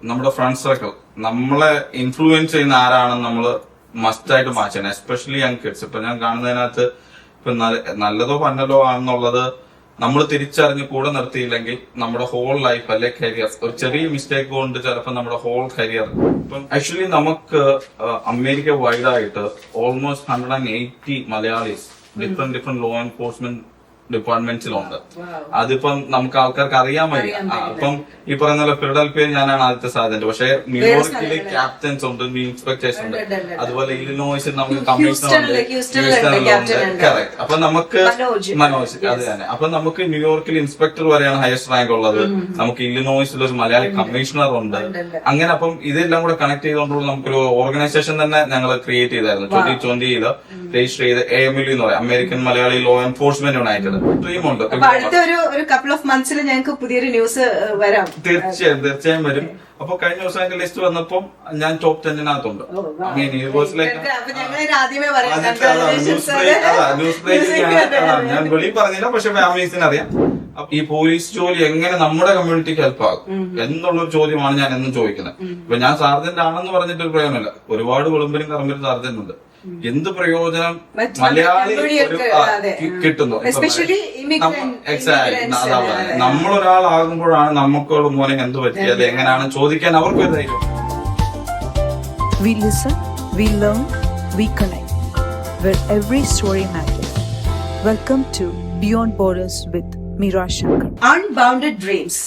നമ്മുടെ friend circle നമ്മളെ influence ചെയ്യുന്ന ആരാണെന്ന് നമ്മൾ മസ്റ്റായിട്ട് മാറ്റണം. Especially young kids. ഇപ്പൊ ഞാൻ കാണുന്നതിനകത്ത് ഇപ്പൊ നല്ലതോ പന്നലോ ആണെന്നുള്ളത് നമ്മൾ തിരിച്ചറിഞ്ഞ് കൂടെ നിർത്തിയില്ലെങ്കിൽ നമ്മുടെ ഹോൾ ലൈഫ് അല്ലെ കരിയർ, ഒരു ചെറിയ മിസ്റ്റേക്ക് കൊണ്ട് ചിലപ്പോൾ നമ്മുടെ ഹോൾ കരിയർ. ഇപ്പം ആക്ച്വലി നമുക്ക് അമേരിക്ക വൈഡ് ആയിട്ട് almost 180 Malayalis different law enforcement ഡിപ്പാർട്ട്മെന്റ്സിലുണ്ട്. അതിപ്പം നമുക്ക് ആൾക്കാർക്ക് അറിയാൻ വയ്യ. ഇപ്പം ഈ പറയുന്ന പോലെ ഫിലഡൽഫിയയിൽ ഞാനാണ് ആദ്യത്തെ സാധ്യത. പക്ഷെ ന്യൂയോർക്കില് ക്യാപ്റ്റൻസ് ഉണ്ട്, ഇൻസ്പെക്ടേഴ്സ് ഉണ്ട്, അതുപോലെ ഇലിനോയ്സിൽ നമുക്ക് കമ്മീഷണർ ഉണ്ട്. കറക്റ്റ്. അപ്പൊ നമുക്ക് മനോജ് അത് തന്നെ. അപ്പൊ നമുക്ക് ന്യൂയോർക്കിൽ ഇൻസ്പെക്ടർ വരെയാണ് ഹയസ്റ്റ് റാങ്ക് ഉള്ളത്. നമുക്ക് ഇലിനോയ്സിൽ ഒരു മലയാളി കമ്മീഷണർ ഉണ്ട്. അങ്ങനെ അപ്പം ഇതെല്ലാം കൂടെ കണക്ട് ചെയ്തുകൊണ്ടുള്ള നമുക്കൊരു ഓർഗനൈസേഷൻ തന്നെ ഞങ്ങൾ ക്രിയേറ്റ് ചെയ്തായിരുന്നു. 2020 രജിസ്റ്റർ ചെയ്ത് AMLU എന്ന് പറയാം, American Malayali law enforcement united. ഡ്രീമുണ്ട്. അടുത്ത ഒരു കപ്പിൾ ഓഫ് മന്ത്സിൽ ഞങ്ങൾക്ക് പുതിയൊരു ന്യൂസ് വരാം. തീർച്ചയായും വരും. അപ്പൊ കഴിഞ്ഞ ദിവസം അതിന്റെ ലിസ്റ്റ് വന്നപ്പം ഞാൻ ടോപ്പ് 10-നകത്തുണ്ട്. ന്യൂസ് ബ്രേക്കിംഗ് ഞാൻ വെളിയിൽ പറഞ്ഞില്ല, പക്ഷെ ഫാമിലീസിന് അറിയാം. ഈ പോലീസ് ജോലി എങ്ങനെ നമ്മുടെ കമ്മ്യൂണിറ്റിക്ക് ഹെൽപ്പ് ആകും എന്നുള്ളൊരു ചോദ്യമാണ് ഞാൻ എന്നും ചോദിക്കുന്നത്. ഇപ്പൊ ഞാൻ സാർജന്റ് ആണെന്ന് പറഞ്ഞിട്ട് ഒരു പ്രയോജനമില്ല. ഒരുപാട് വിളമ്പരും കറമ്പരും സാർജന്റ് ഉണ്ട്. എന്ത് പ്രയോജനം മലയാളി കിട്ടുന്നു? നമ്മളൊരാളാകുമ്പോഴാണ് നമുക്കുള്ള മോനെ എന്ത് പറ്റിയത് എങ്ങനെയാണ് ചോദിക്കാൻ അവർക്ക് ഒരു ധൈര്യം. We listen, we learn, we connect, where every story matters. Welcome to Beyond Borders with Meera Shankar. Unbounded dreams,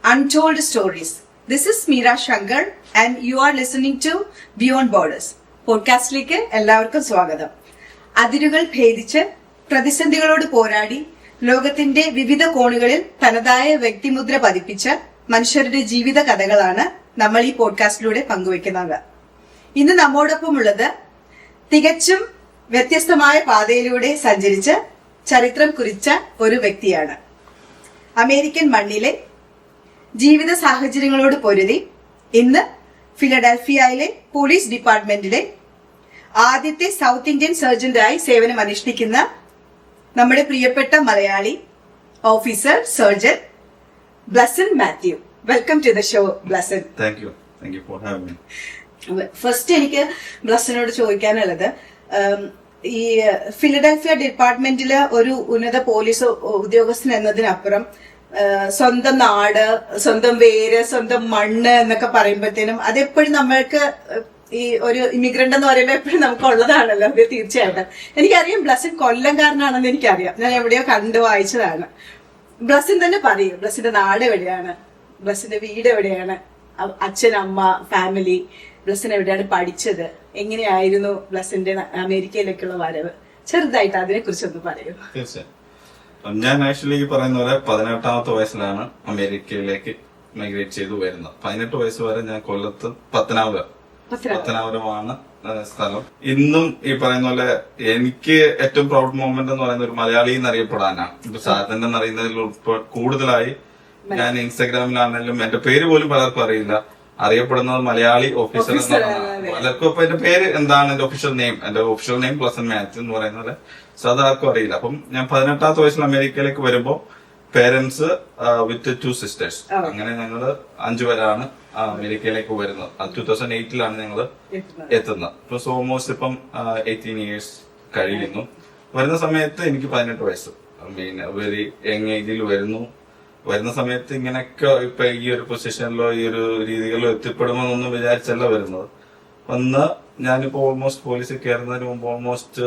untold stories. This is Meera Shankar and you are listening to Beyond Borders. പോഡ്കാസ്റ്റിലേക്ക് എല്ലാവർക്കും സ്വാഗതം. അതിരുകൾ ഭേദിച്ച് പ്രതിസന്ധികളോട് പോരാടി ലോകത്തിന്റെ വിവിധ കോണുകളിൽ തനതായ വ്യക്തിമുദ്ര പതിപ്പിച്ച മനുഷ്യരുടെ ജീവിത കഥകളാണ് നമ്മൾ ഈ പോഡ്കാസ്റ്റിലൂടെ പങ്കുവെക്കുന്നത്. ഇന്ന് നമ്മോടൊപ്പമുള്ളത് തികച്ചും വ്യത്യസ്തമായ പാതയിലൂടെ സഞ്ചരിച്ച് ചരിത്രം കുറിച്ച ഒരു വ്യക്തിയാണ്. അമേരിക്കൻ മണ്ണിലെ ജീവിത സാഹചര്യങ്ങളോട് പൊരുതി ഇന്ന് ഫിലഡൽഫിയയിലെ പോലീസ് ഡിപ്പാർട്ട്മെന്റിലെ ആദ്യത്തെ സൗത്ത് ഇന്ത്യൻ സർജന്റായി സേവനം അനുഷ്ഠിക്കുന്ന നമ്മുടെ പ്രിയപ്പെട്ട Malayali officer sergeant Blessan Mathew. Welcome to the show Blessan. Thank you for having me. First എനിക്ക് ബ്ലസനോട് ചോദിക്കാനുള്ളത്, ഈ ഫിലഡൽഫിയ ഡിപ്പാർട്ട്മെന്റില് ഒരു ഉന്നത പോലീസ് ഉദ്യോഗസ്ഥൻ എന്നതിനപ്പുറം സ്വന്തം നാട്, സ്വന്തം വേര്, സ്വന്തം മണ്ണ് എന്നൊക്കെ പറയുമ്പോഴത്തേനും അതെപ്പോഴും നമ്മൾക്ക് ഈ ഒരു ഇമിഗ്രന്റ് എന്ന് പറയുമ്പോൾ എപ്പോഴും നമുക്ക് ഉള്ളതാണല്ലോ. അത് തീർച്ചയായിട്ടും എനിക്കറിയാം. ബ്ലസൻ കൊല്ലംകാരനാണെന്ന് എനിക്കറിയാം. ഞാൻ എവിടെയോ കണ്ടു വായിച്ചതാണ്. ബ്ലസൻ തന്നെ പറയൂ, ബ്ലസിന്റെ നാട് എവിടെയാണ്, ബ്ലസിന്റെ വീട് എവിടെയാണ്, അച്ഛൻ, അമ്മ, ഫാമിലി, ബ്ലസൻ എവിടെയാണ് പഠിച്ചത്, എങ്ങനെയായിരുന്നു ബ്ലസിന്റെ അമേരിക്കയിലേക്കുള്ള വരവ്, ചെറുതായിട്ട് അതിനെ കുറിച്ചൊന്ന് പറയൂ. തീർച്ചയായും. ഞാൻ ആക്ച്വലി പറയുന്ന പോലെ 18ാമത്തെ വയസ്സിലാണ് അമേരിക്കയിലേക്ക് മൈഗ്രേറ്റ് ചെയ്തു വരുന്നത്. 18 വയസ്സ് വരെ ഞാൻ കൊല്ലത്ത് പത്തനാപുരമാണ് സ്ഥലം. ഇന്നും ഈ പറയുന്ന പോലെ എനിക്ക് ഏറ്റവും പ്രൗഡ് മൊമെന്റ് എന്ന് പറയുന്ന ഒരു മലയാളി എന്നറിയപ്പെടാനാണ്. ഇപ്പൊ സാധനം എന്നറിയുന്നതിൽ കൂടുതലായി ഞാൻ ഇൻസ്റ്റാഗ്രാമിലാണെങ്കിലും എന്റെ പേര് പോലും പലർക്കും അറിയില്ല. അറിയപ്പെടുന്നത് മലയാളി ഓഫീസർ എന്നാണ്. പലർക്കും ഇപ്പൊ എന്റെ പേര് എന്താണ്, എന്റെ ഒഫീഷ്യൽ നെയിം ബ്ലസൻ മാത്യു എന്ന് പറയുന്ന പോലെ. സോ അതാർക്കും അറിയില്ല. അപ്പം ഞാൻ 18ാമത്തെ വയസ്സിൽ അമേരിക്കയിലേക്ക് വരുമ്പോ പേരൻസ് വിത്ത് 2 സിസ്റ്റേഴ്സ്, അങ്ങനെ ഞങ്ങള് 5 പേരാണ് അമേരിക്കയിലേക്ക് വരുന്നത്. 2008 ഞങ്ങള് എത്തുന്നത്. ഇപ്പൊ ഓൾമോസ്റ്റ് ഇപ്പം 18 years കഴിയുന്നു. വരുന്ന സമയത്ത് എനിക്ക് 18 വയസ്സ്. വെരി യങ് ഏജിൽ വരുന്ന സമയത്ത് ഇങ്ങനെയൊക്കെ ഇപ്പൊ ഈ ഒരു പൊസിഷനിലോ ഈ ഒരു രീതികളിലോ എത്തിപ്പെടുമെന്നൊന്നും വിചാരിച്ചല്ല വരുന്നത്. വന്ന് ഞാനിപ്പോ ഓൾമോസ്റ്റ് പോലീസിൽ കയറുന്നതിന് മുമ്പ് ഓൾമോസ്റ്റ്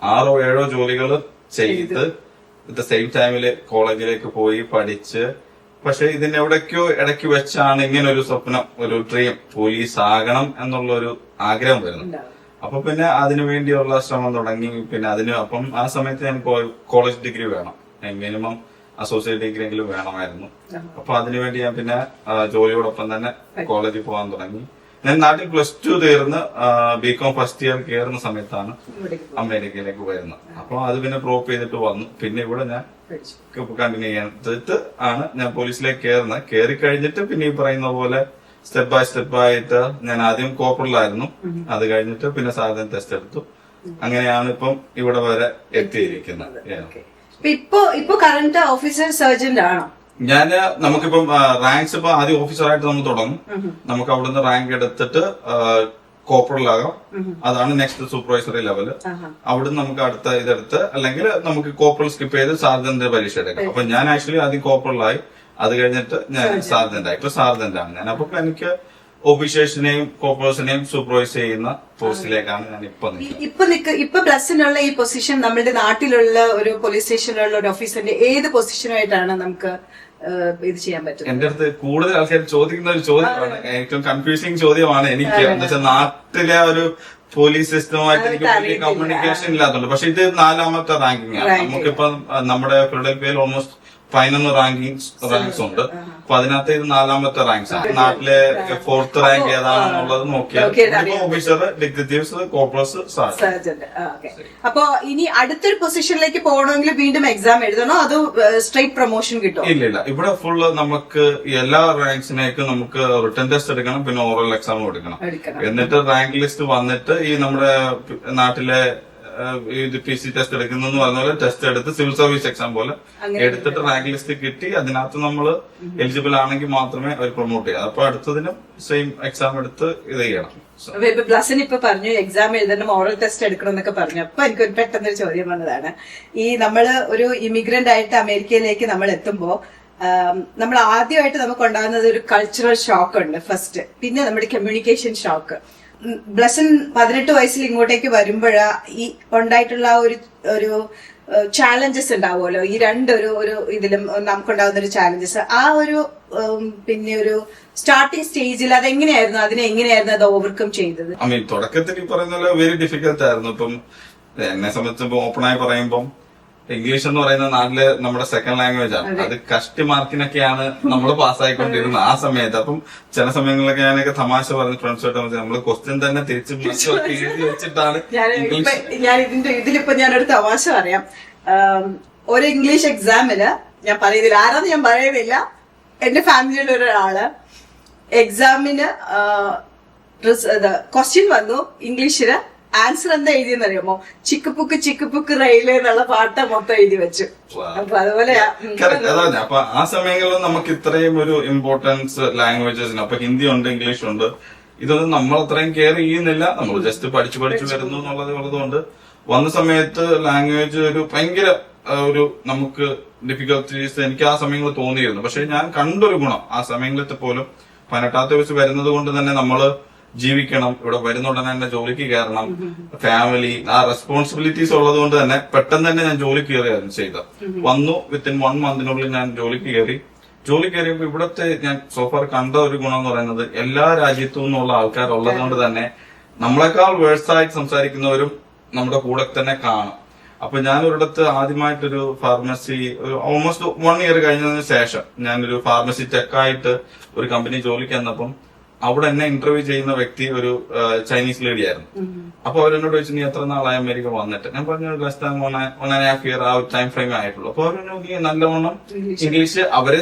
6-7 ജോലികൾ ചെയ്ത് അറ്റ് ദ സെയിം ടൈമില് കോളേജിലേക്ക് പോയി പഠിച്ച്. പക്ഷെ ഇതിനെവിടേക്കോ ഇടയ്ക്ക് വെച്ചാണ് ഇങ്ങനെ ഒരു സ്വപ്നം, ഒരു ഡ്രീം, പോലീസ് ആകണം എന്നുള്ള ഒരു ആഗ്രഹം വരുന്നത്. അപ്പൊ പിന്നെ അതിനു വേണ്ടിയുള്ള ശ്രമം തുടങ്ങി. പിന്നെ അപ്പം ആ സമയത്ത് ഞാൻ കോളേജ് ഡിഗ്രി വേണം, മിനിമം അസോസിയേറ്റ് ഡിഗ്രി എങ്കിലും വേണമായിരുന്നു. അപ്പൊ അതിനുവേണ്ടി ഞാൻ പിന്നെ ജോലിയോടൊപ്പം തന്നെ കോളേജിൽ പോകാൻ തുടങ്ങി. ഞാൻ നാട്ടിൽ +2 തീർന്ന് BCom ഫസ്റ്റ് ഇയർ കയറുന്ന സമയത്താണ് അമേരിക്കയിലേക്ക് വരുന്നത്. അപ്പൊ അത് പിന്നെ ഡ്രോപ്പ് ചെയ്തിട്ട് വന്നു. പിന്നെ ഇവിടെ ഞാൻ കണ്ടിന്യൂ ചെയ്തിട്ട് ആണ് ഞാൻ പോലീസിലേക്ക് കയറുന്നത്. കയറി കഴിഞ്ഞിട്ട് പിന്നെ ഈ പറയുന്ന പോലെ സ്റ്റെപ്പ് ബൈ ആയിട്ട് ഞാൻ ആദ്യം കോപ്പറിലായിരുന്നു. അത് കഴിഞ്ഞിട്ട് പിന്നെ സാധനം ടെസ്റ്റ് എടുത്തു. അങ്ങനെയാണ് ഇപ്പം ഇവിടെ വരെ എത്തിയിരിക്കുന്നത്. ഇപ്പൊ കറന്റ് ഓഫീസർ സർജന്റ് ആണോ? നമുക്കിപ്പം റാങ്ക്സ് ഇപ്പൊ ആദ്യം ഓഫീസറായിട്ട് നമ്മൾ തുടങ്ങും. നമുക്ക് അവിടുന്ന് റാങ്ക് എടുത്തിട്ട് കോപ്പറലാകാം. അതാണ് നെക്സ്റ്റ് സൂപ്പർവൈസറി ലെവല്. അവിടുന്ന് നമുക്ക് അടുത്ത ഇതെടുത്ത് അല്ലെങ്കിൽ നമുക്ക് കോപ്പറൽ സ്കിപ്പ് ചെയ്ത് സാർജന്റ് പരീക്ഷ എടുക്കാം. അപ്പൊ ഞാൻ ആക്ച്വലി ആദ്യം കോപ്പറലായി, അത് കഴിഞ്ഞിട്ട് ഞാൻ സാർജന്റ് ആയി. ഇപ്പൊ സാർജന്റ് ആണ് ഞാൻ. അപ്പൊ എനിക്ക് ഓഫീസേഴ്സിനെയും കോപ്പറേഴ്സിനെയും സൂപ്പർവൈസ് ചെയ്യുന്ന പോസ്റ്റിലേക്കാണ് ഞാൻ ഇപ്പൊ പ്ലസിനുള്ള ഈ പൊസിഷൻ നമ്മുടെ നാട്ടിലുള്ള ഒരു പോലീസ് സ്റ്റേഷനിലുള്ള ഒരു ഓഫീസറിന്റെ ഏത് പൊസിഷനുമായിട്ടാണ് നമുക്ക് ഇത് ചെയ്യാൻ പറ്റും? എന്റെ അടുത്ത് കൂടുതൽ ആൾക്കാർ ചോദിക്കുന്ന ഒരു ചോദ്യമാണ്, ഏറ്റവും കൺഫ്യൂസിംഗ് ചോദ്യമാണ് എനിക്ക്. എന്താ വെച്ചാൽ നാട്ടിലെ ഒരു പോലീസ് സിസ്റ്റമായിട്ട് എനിക്ക് വലിയ കമ്മ്യൂണിക്കേഷൻ ഇല്ലാത്തതുകൊണ്ട്. പക്ഷെ ഇത് 4ാമത്തെ റാങ്കിങ് ആണ്. നമുക്കിപ്പം നമ്മുടെ ഫിലഡൽഫിയയിൽ ഓൾമോസ്റ്റ് 11 റാങ്ക്സ് ഉണ്ട്. അപ്പൊ അതിനകത്ത് ഇത് 4ാമത്തെ റാങ്ക്സ് ആണ്. നാട്ടിലെ 4th റാങ്ക് ഏതാണെന്നുള്ളത് നോക്കിയാൽ ഓഫീസർ, ഡിറ്റക്റ്റീവ്സ്, കോപ്പറേഴ്സ്, സർജന്റ്. അപ്പൊ ഇനി അടുത്തൊരു പൊസിഷനിലേക്ക് പോകണമെങ്കിൽ വീണ്ടും എക്സാം എഴുതണോ അതോ സ്ട്രൈറ്റ് പ്രൊമോഷൻ കിട്ടുമോ? ഇല്ല, ഇവിടെ ഫുള്ള് നമുക്ക് എല്ലാ റാങ്ക്സിനേക്കും നമുക്ക് റിട്ടൺ ടെസ്റ്റ് എടുക്കണം, പിന്നെ ഓറൽ എക്സാമും എടുക്കണം. എന്നിട്ട് റാങ്ക് ലിസ്റ്റ് വന്നിട്ട് ഈ നമ്മുടെ നാട്ടിലെ ഇത് PC ടെസ്റ്റ് എടുക്കുന്ന പറഞ്ഞ പോലെ ടെസ്റ്റ് എടുത്ത് സിവിൽ സർവീസ് എക്സാം പോലെ എടുത്തിട്ട് റാങ്ക് ലിസ്റ്റ് കിട്ടി അതിനകത്ത് നമ്മൾ എലിജിബിൾ ആണെങ്കിൽ മാത്രമേ അവർ പ്രൊമോട്ട് ചെയ്യാം. അപ്പൊ അടുത്തതിനും സെയിം എക്സാം എടുത്ത് ഇത് ചെയ്യണം. ബ്ലസൻ ഇപ്പൊ പറഞ്ഞു എക്സാം എഴുതണം, ഓറൽ ടെസ്റ്റ് എടുക്കണം എന്നൊക്കെ പറഞ്ഞു. അപ്പൊ എനിക്കൊരു പെട്ടെന്നൊരു ചോദ്യം വന്നതാണ്. ഈ നമ്മള് ഒരു ഇമിഗ്രന്റ് ആയിട്ട് അമേരിക്കയിലേക്ക് നമ്മൾ എത്തുമ്പോ നമ്മൾ ആദ്യമായിട്ട് നമുക്ക് ഉണ്ടാകുന്നത് ഒരു കൾച്ചറൽ ഷോക്ക് ഉണ്ട് ഫസ്റ്റ്, പിന്നെ നമ്മുടെ കമ്മ്യൂണിക്കേഷൻ ഷോക്ക്. ബ്ലസൻ 18 വയസ്സിൽ ഇങ്ങോട്ടേക്ക് വരുമ്പോഴാ ഈ ഉണ്ടായിട്ടുള്ള ഒരു ചാലഞ്ചസ് ഉണ്ടാവുമല്ലോ, ഈ ഒരു ഇതിലും നമുക്കുണ്ടാകുന്ന ഒരു ചാലഞ്ചസ്, ആ ഒരു പിന്നെ ഒരു സ്റ്റാർട്ടിങ് സ്റ്റേജിൽ അതെങ്ങനെയായിരുന്നു, എങ്ങനെയായിരുന്നു അത് ഓവർകം ചെയ്തത്? തുടക്കത്തിൽ ഈ പറയുന്ന വെരി ഡിഫിക്കൽട്ട് ആയിരുന്നു. ഇപ്പം എന്നെ സംബന്ധിച്ച് ഓപ്പണായി പറയുമ്പം ഇംഗ്ലീഷ് എന്ന് പറയുന്ന നാട്ടില് നമ്മുടെ സെക്കൻഡ് ലാംഗ്വേജ് ആണ്. അത് കഷ്ടി മാർക്കിനൊക്കെയാണ് നമ്മൾ പാസ്സായിക്കൊണ്ടിരുന്നത് ആ സമയത്ത്. അപ്പം ചില സമയങ്ങളിലൊക്കെ ഞാനൊക്കെ തമാശ പറഞ്ഞ് ഫ്രണ്ട്സുമായിട്ട് നമ്മള് ക്വസ്റ്റ്യൻ തന്നെ തിരിച്ച് എഴുതി വെച്ചിട്ടാണ്. ഞാൻ ഇതിലിപ്പോ ഞാനൊരു തമാശ പറയാം. ഒരു ഇംഗ്ലീഷ് എക്സാമിന് ഞാൻ പറയുന്നില്ല, ആരാന്ന് ഞാൻ പറയുന്നില്ല, എന്റെ ഫാമിലിയിലെ ഒരാള് എക്സാമിന് ക്വസ്റ്റ്യൻ വന്നു ഇംഗ്ലീഷിന്, ആൻസർ എന്താ എഴുതിയെന്നറിയാമോ? ചിക്കുപുക്ക് റെയിലേ എന്നുള്ള പാട്ട് മൊത്തം എഴുതി വെച്ചു. അപ്പൊ അതുപോലെയാ. അതാണ്. അപ്പൊ ആ സമയങ്ങളിൽ നമുക്ക് ഇത്രയും ഒരു ഇമ്പോർട്ടൻസ് ലാംഗ്വേജസിന്, അപ്പൊ ഹിന്ദി ഉണ്ട്, ഇംഗ്ലീഷ് ഉണ്ട്, ഇതൊന്നും നമ്മൾ അത്രയും കെയർ ചെയ്യുന്നില്ല. നമ്മൾ ജസ്റ്റ് പഠിച്ചു വരുന്നു എന്നുള്ളതുകൊണ്ട് വന്ന സമയത്ത് ലാംഗ്വേജ് ഒരു ഭയങ്കര ഒരു നമുക്ക് ഡിഫിക്കൽട്ടീസ് എനിക്ക് ആ സമയങ്ങളിൽ തോന്നിയിരുന്നു. പക്ഷെ ഞാൻ കണ്ടൊരു ഗുണം ആ സമയങ്ങളിലത്തെ പോലും 18ാമത്തെ വയസ്സ് വരുന്നത് കൊണ്ട് തന്നെ നമ്മള് ജീവിക്കണം, ഇവിടെ വരുന്ന ഉടനെ തന്നെ ജോലിക്ക് കയറണം, ഫാമിലി, ആ റെസ്പോൺസിബിലിറ്റീസ് ഉള്ളത് കൊണ്ട് തന്നെ പെട്ടെന്ന് തന്നെ ഞാൻ ജോലി കയറിയായിരുന്നു ചെയ്തത്. വന്നു വിത്തിൻ 1 മന്തിനുള്ളിൽ ഞാൻ ജോലിക്ക് കയറിയപ്പോ ഇവിടത്തെ ഞാൻ സോഫാർ കണ്ട ഒരു ഗുണം എന്ന് പറയുന്നത് എല്ലാ രാജ്യത്തു നിന്നുള്ള ആൾക്കാരുള്ളത് കൊണ്ട് തന്നെ നമ്മളെക്കാൾ വേഴ്സായിട്ട് സംസാരിക്കുന്നവരും നമ്മുടെ കൂടെ തന്നെ കാണും. അപ്പൊ ഞാൻ ഒരിടത്ത് ആദ്യമായിട്ടൊരു ഫാർമസി ഒരു ഓൾമോസ്റ്റ് 1 ഇയർ കഴിഞ്ഞതിന് ശേഷം ഞാനൊരു ഫാർമസി ടെക്കായിട്ട് ഒരു കമ്പനി ജോലിക്ക് വന്നപ്പം അവിടെ എന്നെ ഇന്റർവ്യൂ ചെയ്യുന്ന വ്യക്തി ഒരു ചൈനീസ് ലേഡി ആയിരുന്നു. അപ്പൊ അവരെന്നോട് ചോദിച്ചു, നീ എത്ര നാളായി അമേരിക്ക വന്നിട്ട്? ഞാൻ പറഞ്ഞു ലെസ് ദാൻ 1.5 ഇയർ ആ ഒരു ടൈം ഫ്രെയിം ആയിട്ടുള്ളൂ. അപ്പൊ അവരെന്നോക്കി നല്ലവണ്ണം ഇംഗ്ലീഷ്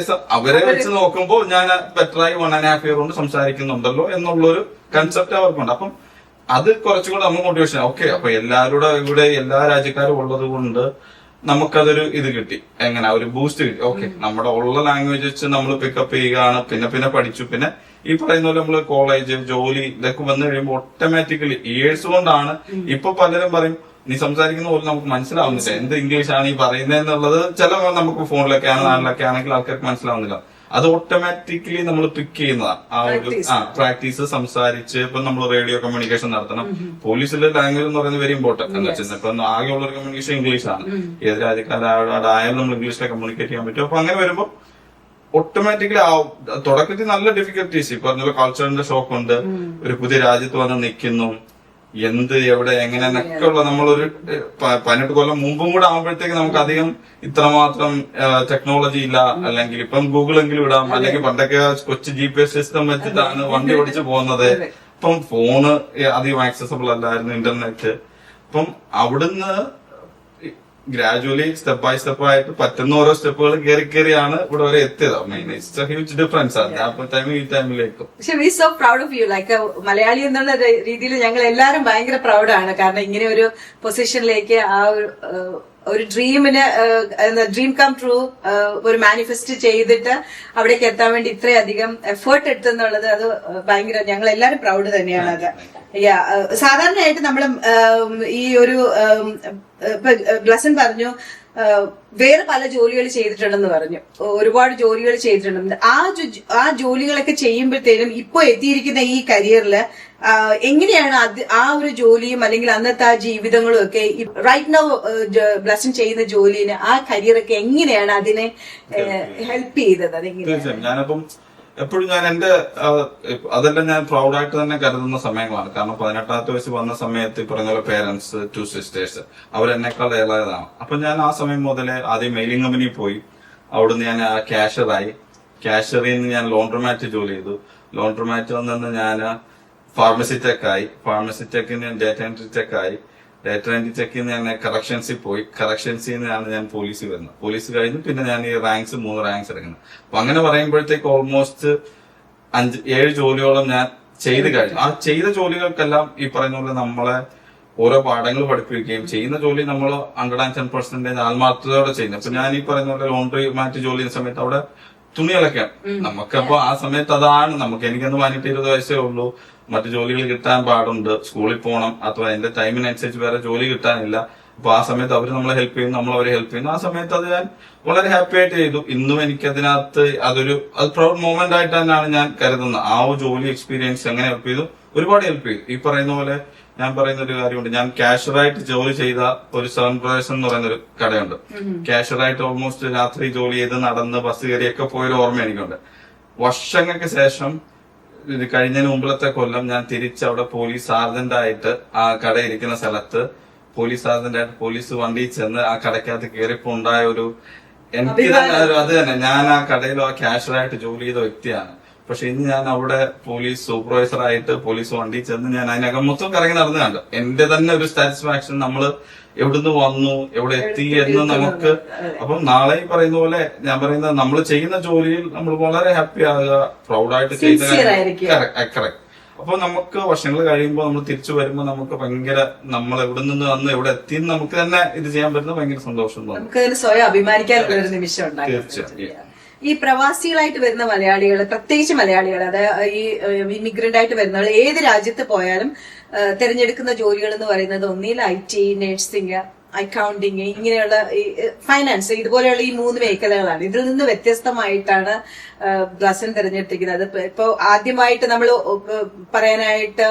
അവരെ വെച്ച് നോക്കുമ്പോൾ ഞാൻ ബെറ്ററായി 1.5 ഇയർ കൊണ്ട് സംസാരിക്കുന്നുണ്ടല്ലോ എന്നുള്ളൊരു കൺസെപ്റ്റ് അവർക്കുണ്ട്. അപ്പം അത് കുറച്ചുകൂടെ നമ്മൾ മോട്ടിവേഷൻ. ഓക്കെ, അപ്പൊ എല്ലാവരുടെ ഇവിടെ എല്ലാ രാജ്യക്കാരും ഉള്ളത് കൊണ്ട് നമുക്കതൊരു ഇത് കിട്ടി, എങ്ങനെ ഒരു ബൂസ്റ്റ് കിട്ടി. ഓക്കെ, നമ്മുടെ ഉള്ള ലാംഗ്വേജ് വെച്ച് നമ്മൾ പിക്കപ്പ് ചെയ്യുകയാണ്. പിന്നെ പഠിച്ചു. പിന്നെ ഈ പറയുന്ന പോലെ നമ്മള് കോളേജ്, ജോലി ഇതൊക്കെ വന്നു കഴിയുമ്പോൾ ഓട്ടോമാറ്റിക്കലി ഇയേഴ്സ് കൊണ്ടാണ്. ഇപ്പൊ പലരും പറയും നീ സംസാരിക്കുന്ന പോലെ നമുക്ക് മനസ്സിലാവുന്നില്ല, എന്ത് ഇംഗ്ലീഷാണ് ഈ പറയുന്നത് എന്നുള്ളത്. ചില നമുക്ക് ഫോണിലൊക്കെയാണ് നാട്ടിലൊക്കെ ആണെങ്കിൽ ആൾക്കാർക്ക് മനസ്സിലാവുന്നില്ല. അത് ഓട്ടോമാറ്റിക്കലി നമ്മൾ പിക്ക് ചെയ്യുന്നതാണ്. ആ ഒരു പ്രാക്ടീസ് സംസാരിച്ച് ഇപ്പൊ നമ്മൾ റേഡിയോ കമ്മ്യൂണിക്കേഷൻ നടത്തണം. പോലീസിലെ ലാംഗ്വേജ് എന്ന് പറയുന്നത് വെരി ഇമ്പോർട്ടന്റ്. എന്താ വെച്ചാൽ ഇപ്പൊ ആകെയുള്ള ഒരു കമ്മ്യൂണിക്കേഷൻ ഇംഗ്ലീഷാണ്. ഏത് രാജ്യക്കാരായാലും നമ്മൾ ഇംഗ്ലീഷിലെ കമ്മ്യൂണിക്കേറ്റ് ചെയ്യാൻ പറ്റും. അപ്പൊ അങ്ങനെ വരുമ്പോൾ ഓട്ടോമാറ്റിക്കലി തുടക്കത്തിൽ നല്ല ഡിഫിക്കൽട്ടീസ്, ഇപ്പൊ പറഞ്ഞ കൾച്ചറിന്റെ ഷോക്ക് ഉണ്ട്. ഒരു പുതിയ രാജ്യത്ത് വന്ന് നിൽക്കുന്നു, എന്ത് എവിടെ എങ്ങനെ എന്നൊക്കെ ഉള്ള നമ്മളൊരു 18 കൊല്ലം മുമ്പും കൂടെ ആകുമ്പോഴത്തേക്ക് നമുക്ക് അധികം ഇത്രമാത്രം ടെക്നോളജി ഇല്ല. അല്ലെങ്കിൽ ഇപ്പം ഗൂഗിളെങ്കിലും ഇടാം, അല്ലെങ്കിൽ പണ്ടൊക്കെ കൊച്ചു GPS സിസ്റ്റം വെച്ചിട്ടാണ് വണ്ടി ഓടിച്ചു പോകുന്നത്. ഇപ്പം ഫോണ് അധികം ആക്സസബിൾ അല്ലായിരുന്നു, ഇന്റർനെറ്റ്. അപ്പം അവിടുന്ന് ഗ്രാജുവലി സ്റ്റെപ്പ് ബൈ സ്റ്റെപ്പ് ആയിട്ട് പറ്റുന്ന ഓരോ സ്റ്റെപ്പുകൾ കയറിയാണ് ഇവിടെ വരെ എത്തിയത്. ഹ്യൂജ് ഡിഫറൻസ് ആണ് ഈ ടൈമിലേക്കും. പക്ഷെ we so proud of you. Like Malayali എന്നുള്ള രീതിയിൽ ഞങ്ങൾ എല്ലാവരും ഭയങ്കര പ്രൗഡാണ്. കാരണം ഇങ്ങനെ ഒരു പൊസിഷനിലേക്ക് ആ ഒരു ഒരു ഡ്രീം കം ട്രൂ ഒരു മാനിഫെസ്റ്റ് ചെയ്തിട്ട് അവിടേക്ക് എത്താൻ വേണ്ടി ഇത്രയധികം എഫേർട്ട് എടുത്തെന്നുള്ളത് അത് ഭയങ്കര, ഞങ്ങൾ എല്ലാവരും പ്രൗഡ് തന്നെയാണ് അത്. സാധാരണയായിട്ട് നമ്മൾ ഈ ഒരു ബ്ലസൻ പറഞ്ഞു വേറെ പല ജോലികൾ ചെയ്തിട്ടുണ്ടെന്ന് പറഞ്ഞു, ഒരുപാട് ജോലികൾ ചെയ്തിട്ടുണ്ടെന്ന്. ആ ജോലികളൊക്കെ ചെയ്യുമ്പോഴത്തേനും ഇപ്പൊ എത്തിയിരിക്കുന്ന ഈ കരിയറിൽ എങ്ങനെയാണ് ആ ഒരു ജോലിയും അല്ലെങ്കിൽ അന്നത്തെ ആ ജീവിതങ്ങളും ഒക്കെ റൈറ്റ് നൗ ബ്ലസൻ ചെയ്യുന്ന ജോലിന് ആ കരിയറൊക്കെ എങ്ങനെയാണ് അതിനെ ഹെൽപ്പ് ചെയ്തത്? തീർച്ചയായും ഞാനപ്പം എപ്പോഴും ഞാൻ എന്റെ അതെല്ലാം ഞാൻ പ്രൗഡായിട്ട് തന്നെ കരുതുന്ന സമയങ്ങളാണ്. കാരണം 18ാമത്തെ വയസ്സ് വന്ന സമയത്ത് പറഞ്ഞ പോലെ പേരൻസ് 2 സിസ്റ്റേഴ്സ് അവരെന്നെക്കാൾ ഇളയതാണ്. അപ്പൊ ഞാൻ ആ സമയം മുതലേ ആദ്യം മെയിലിംഗ് കമ്പനിയിൽ പോയി, അവിടുന്ന് ഞാൻ ക്യാഷറിൽ നിന്ന് ഞാൻ ലോണ്ട്രോമാറ്റ് ജോലി ചെയ്തു. ലോണ്ട്രോമാറ്റ് വന്നു ഞാൻ ഫാർമസി ടെക്കായി, ഫാർമസി ടെക്കിൽ നിന്ന് ഡേറ്റ എൻട്രി ടെക്കായി, ഡേറ്റ എൻട്രി ടെക്കിൽ നിന്ന് ഞാൻ കറക്ഷൻസിൽ പോയി, കറക്ഷൻസിൽ നിന്നാണ് ഞാൻ പോലീസിൽ വരുന്നത്. പോലീസ് കഴിഞ്ഞ് പിന്നെ ഞാൻ ഈ 3 റാങ്ക്സ് എടുക്കുന്നത്. അപ്പൊ അങ്ങനെ പറയുമ്പോഴത്തേക്ക് ഓൾമോസ്റ്റ് 5-7 ജോലിയോളം ഞാൻ ചെയ്ത് കഴിഞ്ഞു. ആ ചെയ്ത ജോലികൾക്കെല്ലാം ഈ പറയുന്ന പോലെ നമ്മളെ ഓരോ പാഠങ്ങൾ പഠിപ്പിക്കുകയും ചെയ്യുന്ന ജോലി നമ്മൾ 110% ആത്മാർത്ഥതയോടെ ചെയ്യുന്നത്. അപ്പൊ ഞാൻ ഈ പറയുന്ന പോലെ ലോണ്ടറി മാറ്റ് ജോലി ചെയ്യുന്ന സമയത്ത് അവിടെ തുണികളൊക്കെയാണ് നമുക്കപ്പോ ആ സമയത്ത് അതാണ് എനിക്കന്ന് 18-20 വയസ്സേ ഉള്ളൂ. മറ്റു ജോലികൾ കിട്ടാൻ പാടുണ്ട്, സ്കൂളിൽ പോകണം, അഥവാ എന്റെ ടൈമിനനുസരിച്ച് വേറെ ജോലി കിട്ടാനില്ല. അപ്പൊ ആ സമയത്ത് അവര് നമ്മളെ ഹെൽപ്പ് ചെയ്യുന്നു, നമ്മൾ അവരെ ഹെൽപ്പ് ചെയ്യുന്നു. ആ സമയത്ത് അത് ഞാൻ വളരെ ഹാപ്പി ആയിട്ട് ചെയ്തു. ഇന്നും എനിക്ക് അതിനകത്ത് അത് പ്രൗഡ് മൊമെന്റ് ആയിട്ട് തന്നെയാണ് ഞാൻ കരുതുന്നത്. ആ ഒരു ജോലി എക്സ്പീരിയൻസ് എങ്ങനെ ഹെൽപ്പ് ചെയ്തു, ഒരുപാട് ഹെൽപ്പ് ചെയ്തു. ഈ പറയുന്ന പോലെ ഞാൻ പറയുന്ന ഒരു കാര്യമുണ്ട്, ഞാൻ ക്യാഷറായിട്ട് ജോലി ചെയ്ത ഒരു 7 Brothers എന്ന് പറയുന്ന ഒരു കടയുണ്ട്. ക്യാഷറായിട്ട് ഓൾമോസ്റ്റ് രാത്രി ജോലി ചെയ്ത് നടന്ന് ബസ് കയറിയൊക്കെ പോയൊരു ഓർമ്മ എനിക്കുണ്ട്. വർഷങ്ങൾക്ക് ശേഷം ഇത് കഴിഞ്ഞതിന് മുമ്പിലത്തെ കൊല്ലം ഞാൻ തിരിച്ച് അവിടെ പോലീസ് സാർജന്റ് ആയിട്ട് ആ കട ഇരിക്കുന്ന സ്ഥലത്ത് പോലീസ് സാർജന്റ് ആയിട്ട് പോലീസ് വണ്ടിയിൽ ചെന്ന് ആ കടയ്ക്കകത്ത് കയറിയപ്പോ ഉണ്ടായ ഒരു എനിക്ക് തന്നെ അത് തന്നെ ഞാൻ ആ കടയിലോ ക്യാഷറായിട്ട് ജോലി ചെയ്ത വ്യക്തിയാണ്. പക്ഷെ ഇന്ന് ഞാൻ അവിടെ പോലീസ് സൂപ്പർവൈസർ ആയിട്ട് പോലീസ് വണ്ടിയിൽ ചെന്ന് ഞാൻ അതിനകം മൊത്തം കറങ്ങി നടന്നു കണ്ടു. എന്റെ തന്നെ ഒരു സാറ്റിസ്ഫാക്ഷൻ, നമ്മള് എവിടുന്ന് വന്നു എവിടെ എത്തി എന്ന് നമുക്ക്. അപ്പം നാളെ ഈ പറയുന്ന പോലെ ഞാൻ പറയുന്നത് നമ്മൾ ചെയ്യുന്ന ജോലിയിൽ നമ്മൾ വളരെ ഹാപ്പി ആകുക, പ്രൗഡായിട്ട് ചെയ്യുന്ന കറക്റ്റ്. അപ്പൊ നമുക്ക് വർഷങ്ങൾ കഴിയുമ്പോൾ നമ്മൾ തിരിച്ചു വരുമ്പോൾ നമുക്ക് ഭയങ്കര നമ്മൾ എവിടെ നിന്ന് വന്ന് എവിടെ എത്തി നമുക്ക് തന്നെ ഇത് ചെയ്യാൻ പറ്റുന്ന ഭയങ്കര സന്തോഷം തോന്നും. നമുക്ക് സ്വയം അഭിമാനിക്കാനുള്ള ഒരു നിമിഷം ഉണ്ടാകും. തീർച്ചയായും ഈ പ്രവാസികളായിട്ട് വരുന്ന മലയാളികൾ, പ്രത്യേകിച്ച് മലയാളികൾ, അതായത് ഈ ഇമിഗ്രന്റ് ആയിട്ട് വരുന്നവർ ഏത് രാജ്യത്ത് പോയാലും തിരഞ്ഞെടുക്കുന്ന ജോലികൾ എന്ന് പറയുന്നത് ഒന്നിൽ IT, നഴ്സിംഗ്, അക്കൗണ്ടിങ്, ഇങ്ങനെയുള്ള ഫൈനാൻസ്, ഇതുപോലെയുള്ള ഈ 3 മേഖലകളാണ്. ഇതിൽ നിന്ന് വ്യത്യസ്തമായിട്ടാണ് ബ്ലസൻ തിരഞ്ഞെടുത്തിരിക്കുന്നത്. ഇപ്പൊ ആദ്യമായിട്ട് നമ്മൾ പറയാനായിട്ട്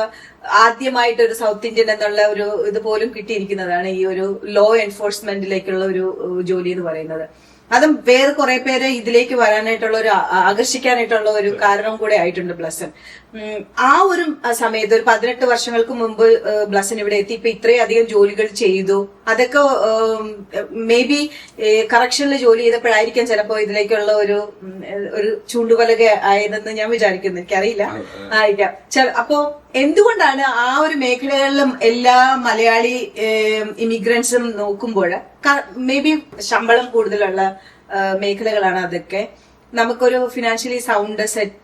ആദ്യമായിട്ട് ഒരു സൗത്ത് ഇന്ത്യൻ എന്നുള്ള ഒരു ഇതുപോലും കിട്ടിയിരിക്കുന്നതാണ് ഈ ഒരു ലോ എൻഫോഴ്സ്മെന്റിലേക്കുള്ള ഒരു ജോലി എന്ന് പറയുന്നത്. അതും വേറെ കുറെ പേര് ഇതിലേക്ക് വരാനായിട്ടുള്ള ഒരു ആകർഷിക്കാനായിട്ടുള്ള ഒരു കാരണം കൂടെ ആയിട്ടുണ്ട് ബ്ലസൻ. ആ ഒരു സമയത്ത് ഒരു 18 വർഷങ്ങൾക്ക് മുമ്പ് ബ്ലസൻ ഇവിടെ എത്തി ഇപ്പൊ ഇത്രയധികം ജോലികൾ ചെയ്തു. അതൊക്കെ മേ ബി കറക്ഷനിൽ ജോലി ചെയ്തപ്പോഴായിരിക്കാം ചിലപ്പോ ഇതിലേക്കുള്ള ഒരു ചൂണ്ടുവലക ആയതെന്ന് ഞാൻ വിചാരിക്കുന്നു. എനിക്കറിയില്ല, ആയിരിക്കാം. അപ്പോ എന്തുകൊണ്ടാണ് ആ ഒരു മേഖലകളിലും എല്ലാ മലയാളി ഇമിഗ്രൻസും നോക്കുമ്പോൾ മേ ബി ശമ്പളം കൂടുതലുള്ള മേഖലകളാണ് അതൊക്കെ, നമുക്കൊരു ഫിനാൻഷ്യലി സൗണ്ട്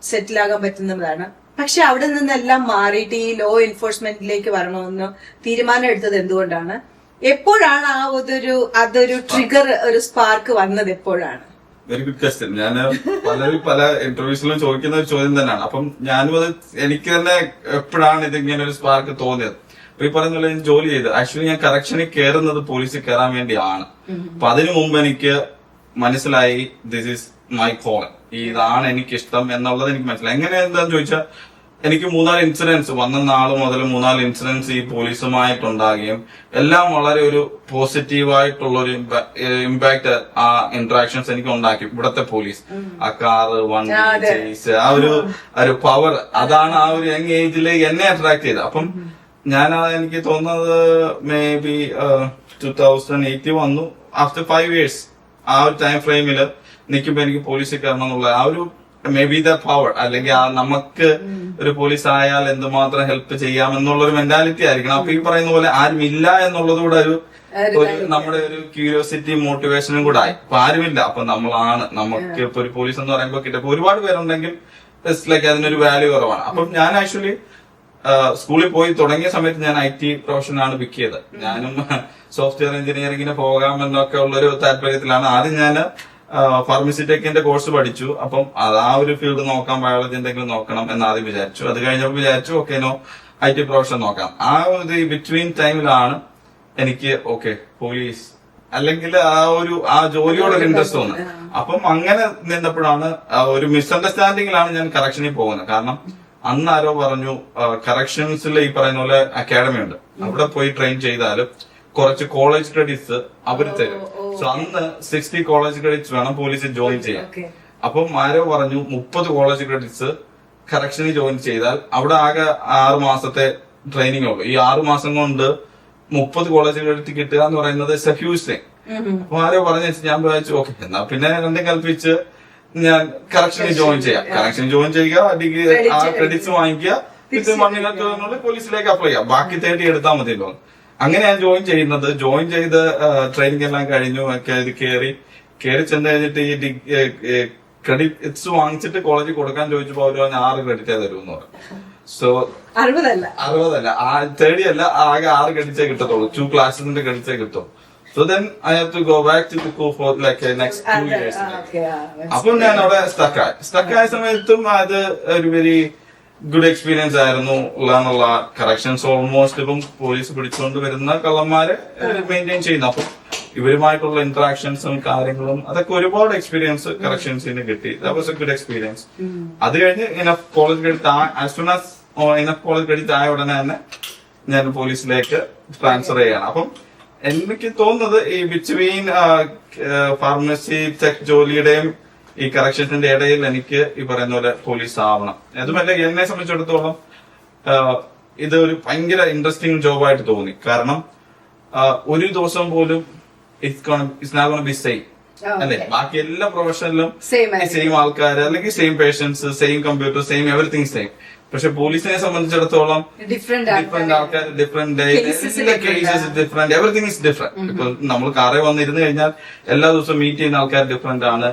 സെറ്റിൽ ആകാൻ പറ്റുന്നതാണ്. പക്ഷെ അവിടെ നിന്നെല്ലാം മാറിയിട്ട് ഈ ലോ എൻഫോഴ്സ്മെന്റിലേക്ക് വരണമെന്ന് തീരുമാനം എടുത്തത് എന്തുകൊണ്ടാണ്? എപ്പോഴാണ് അതൊരു ട്രിഗർ, ഒരു സ്പാർക്ക് വന്നത് എപ്പോഴാണ്? Very good question. ഞാൻ പലരും പല ഇന്റർവ്യൂസിലും ചോദിക്കുന്ന ഒരു ചോദ്യം തന്നെയാണ്. അപ്പം ഞാനും അത് എനിക്ക് തന്നെ എപ്പോഴാണ് ഇതിങ്ങനെ ഒരു സ്പാർക്ക് തോന്നിയത്. അപ്പൊ ഈ പറയുന്ന പോലെ ജോലി ചെയ്ത് ആക്ച്വലി ഞാൻ കറക്ഷനിൽ കയറുന്നത് പോലീസിൽ കയറാൻ വേണ്ടിയാണ്. അപ്പൊ അതിനു മുമ്പ് എനിക്ക് മനസ്സിലായി ദിസ് ഈസ് മൈ കോൾ, ഇതാണ് എനിക്ക് ഇഷ്ടം എന്നുള്ളത് എനിക്ക് മനസ്സിലായി. എങ്ങനെ എന്താന്ന് ചോദിച്ചാൽ എനിക്ക് 3-4 ഇൻസിഡൻസ് വന്ന നാൾ മുതൽ 3-4 ഇൻസിഡൻസ് ഈ പോലീസുമായിട്ടുണ്ടാകുകയും എല്ലാം വളരെ ഒരു പോസിറ്റീവായിട്ടുള്ള ഒരു ഇമ്പാക്ട് ആ ഇന്ററാക്ഷൻസ് എനിക്ക് ഉണ്ടാക്കി. ഇവിടത്തെ പോലീസ്, ആ കാറ്, വണ്ടി, ചേസ്, ആ ഒരു പവർ, അതാണ് ആ ഒരു യങ് ഏജിൽ എന്നെ അട്രാക്ട് ചെയ്തത്. അപ്പം ഞാൻ എനിക്ക് തോന്നുന്നത് മേ ബി 2080 വന്നു. ആഫ്റ്റർ 5 years ആ ഒരു ടൈം ഫ്രെയിമിൽ നിൽക്കുമ്പോ എനിക്ക് പോലീസിൽ കയറണം എന്നുള്ള ആ ഒരു മേ ബി ദ പവർ, അല്ലെങ്കിൽ നമുക്ക് ഒരു പോലീസ് ആയാൽ എന്തുമാത്രം ഹെൽപ്പ് ചെയ്യാമെന്നുള്ളൊരു മെന്റാലിറ്റി ആയിരിക്കണം. അപ്പൊ ഈ പറയുന്ന പോലെ ആരും ഇല്ല എന്നുള്ളതുകൂടെ ഒരു നമ്മുടെ ഒരു ക്യൂരിയോസിറ്റി മോട്ടിവേഷനും കൂടെ ആയി. അപ്പൊ ആരുമില്ല, അപ്പൊ നമ്മളാണ്, നമുക്ക് ഇപ്പൊ ഒരു പോലീസ് എന്ന് പറയുമ്പോൾ കിട്ടും. ഒരുപാട് പേരുണ്ടെങ്കിൽ ലൈക്ക് അതിനൊരു വാല്യൂ കുറവാണ്. അപ്പം ഞാൻ ആക്ച്വലി സ്കൂളിൽ പോയി തുടങ്ങിയ സമയത്ത് ഞാൻ IT പ്രൊഫഷനാണ് പിക്ക് ചെയ്തത്. ഞാനും സോഫ്റ്റ്വെയർ എഞ്ചിനീയറിംഗിന് പോകാമെന്നൊക്കെ ഉള്ളൊരു താല്പര്യത്തിലാണ് ആദ്യം ഞാൻ ഫാർമസി ടെക്കിന്റെ കോഴ്സ് പഠിച്ചു. അപ്പം ആ ഒരു ഫീൽഡ് നോക്കാം, ബയോളജി എന്തെങ്കിലും നോക്കണം എന്ന് ആദ്യം വിചാരിച്ചു. അത് കഴിഞ്ഞപ്പോൾ വിചാരിച്ചു ഓക്കെ IT പ്രൊഫഷൻ നോക്കാം. ആ ഒരു ബിറ്റ്വീൻ ടൈമിലാണ് എനിക്ക് പോലീസ് അല്ലെങ്കിൽ ആ ജോലിയോടൊരു ഇൻട്രസ്റ്റ് തോന്നുന്നത്. അപ്പം അങ്ങനെ നിന്നപ്പോഴാണ് ഒരു മിസ്അണ്ടർസ്റ്റാൻഡിങ്ങിലാണ് ഞാൻ കറക്ഷനിൽ പോകുന്നത്. കാരണം അന്ന് ആരോ പറഞ്ഞു കറക്ഷൻസിൽ ഈ പറയുന്ന പോലെ അക്കാഡമി ഉണ്ട്, അവിടെ പോയി ട്രെയിൻ ചെയ്താലും കുറച്ച് കോളേജ് ക്രെഡിറ്റ്സ് അവർ തരും. സോ അന്ന് 60 കോളേജ് ക്രെഡിറ്റ്സ് വേണം പോലീസിൽ ജോയിൻ ചെയ്യാൻ. അപ്പം ആരോ പറഞ്ഞു 30 കോളേജ് ക്രെഡിറ്റ്സ് കറക്ഷനിൽ ജോയിൻ ചെയ്താൽ അവിടെ ആകെ 6 മാസത്തെ ട്രെയിനിങ് ഉള്ളൂ. ഈ 6 മാസം കൊണ്ട് 30 കോളേജ് ക്രെഡിറ്റ് കിട്ടുക എന്ന് പറയുന്നത് ഹ്യൂജ് തിങ്. അപ്പൊ ആരോ പറഞ്ഞു ഞാൻ വിചാരിച്ചു എന്നാ പിന്നെ രണ്ടും കൽപ്പിച്ച് ഞാൻ കറക്ഷനിൽ ജോയിൻ ചെയ്യാം. കറക്ഷനിൽ ജോയിൻ ചെയ്യുക, ഡിഗ്രി ആ ക്രെഡിറ്റ്സ് വാങ്ങിക്കുക, ഇത് 1 ഇയർ പോലീസിലേക്ക് അപ്ലൈ ചെയ്യാം, ബാക്കി 30 എടുത്താൽ മതിയല്ലോ. അങ്ങനെ ഞാൻ ജോയിൻ ചെയ്യുന്നത്. ജോയിൻ ചെയ്ത് ട്രെയിനിങ് എല്ലാം കഴിഞ്ഞു. ഇത് കയറി ചെന്ന് കഴിഞ്ഞിട്ട് ഈ ക്രെഡിറ്റ്സ് വാങ്ങിച്ചിട്ട് കോളേജിൽ കൊടുക്കാൻ ചോദിച്ചപ്പോ അവര് 6 ക്രെഡിറ്റേ തരുമെന്ന് പറഞ്ഞു. സോ 60 30 അല്ല, ആകെ 6 ക്രെഡിറ്റേ കിട്ടത്തുള്ളൂ. 2 ക്ലാസ്സിന്റെ ക്രെഡിറ്റേ കിട്ടും. So then I have to go back to the school for like next 2 years. അപ്പോൾ ഞാൻ അവിടെ സ്റ്റക്കായ സമയത്തും അത് ഒരു വെരി ഗുഡ് എക്സ്പീരിയൻസ് ആയിരുന്നു. ഉള്ള കറക്ഷൻസ് ഓൾമോസ്റ്റ് ഇപ്പം പോലീസ് പിടിച്ചുകൊണ്ട് വരുന്ന കള്ളന്മാരെ മെയിൻറ്റെയിൻ ചെയ്യുന്നു. അപ്പം ഇവരുമായിട്ടുള്ള ഇന്ററാക്ഷൻസും കാര്യങ്ങളും അതൊക്കെ ഒരുപാട് എക്സ്പീരിയൻസ് കറക്ഷൻസിന് കിട്ടി. That was A good experience. അത് കഴിഞ്ഞ് enough college credit as soon as enough college credit ആയ ഉടനെ തന്നെ ഞാൻ പോലീസിലേക്ക് ട്രാൻസ്ഫർ ചെയ്യാണ്. അപ്പം എനിക്ക് തോന്നുന്നത് ഈ ബിറ്റ്വീൻ ഫാർമസി ടെക് ജോലിയുടെയും ഈ കറക്ഷൻസിന്റെ ഇടയിൽ എനിക്ക് ഈ പറയുന്ന പോലെ പോലീസ് ആവണം. അതുമല്ല എന്നെ സംബന്ധിച്ചിടത്തോളം ഇത് ഒരു ഭയങ്കര ഇൻട്രസ്റ്റിംഗ് ജോബായിട്ട് തോന്നി. കാരണം ഒരു ദിവസം പോലും it's not gonna be same അല്ലെ. ബാക്കി എല്ലാ പ്രൊഫഷനിലും സെയിം ആൾക്കാർ അല്ലെങ്കിൽ same patients, same computer, same everything same. പക്ഷെ പോലീസിനെ സംബന്ധിച്ചിടത്തോളം ഡിഫറെന്റ് ആൾക്കാർ, different cases, different everything is different. ഇപ്പൊ നമ്മൾ കാറിൽ വന്നിരുന്നു കഴിഞ്ഞാൽ എല്ലാ ദിവസവും മീറ്റ് ചെയ്യുന്ന ആൾക്കാർ ഡിഫറെന്റ് ആണ്.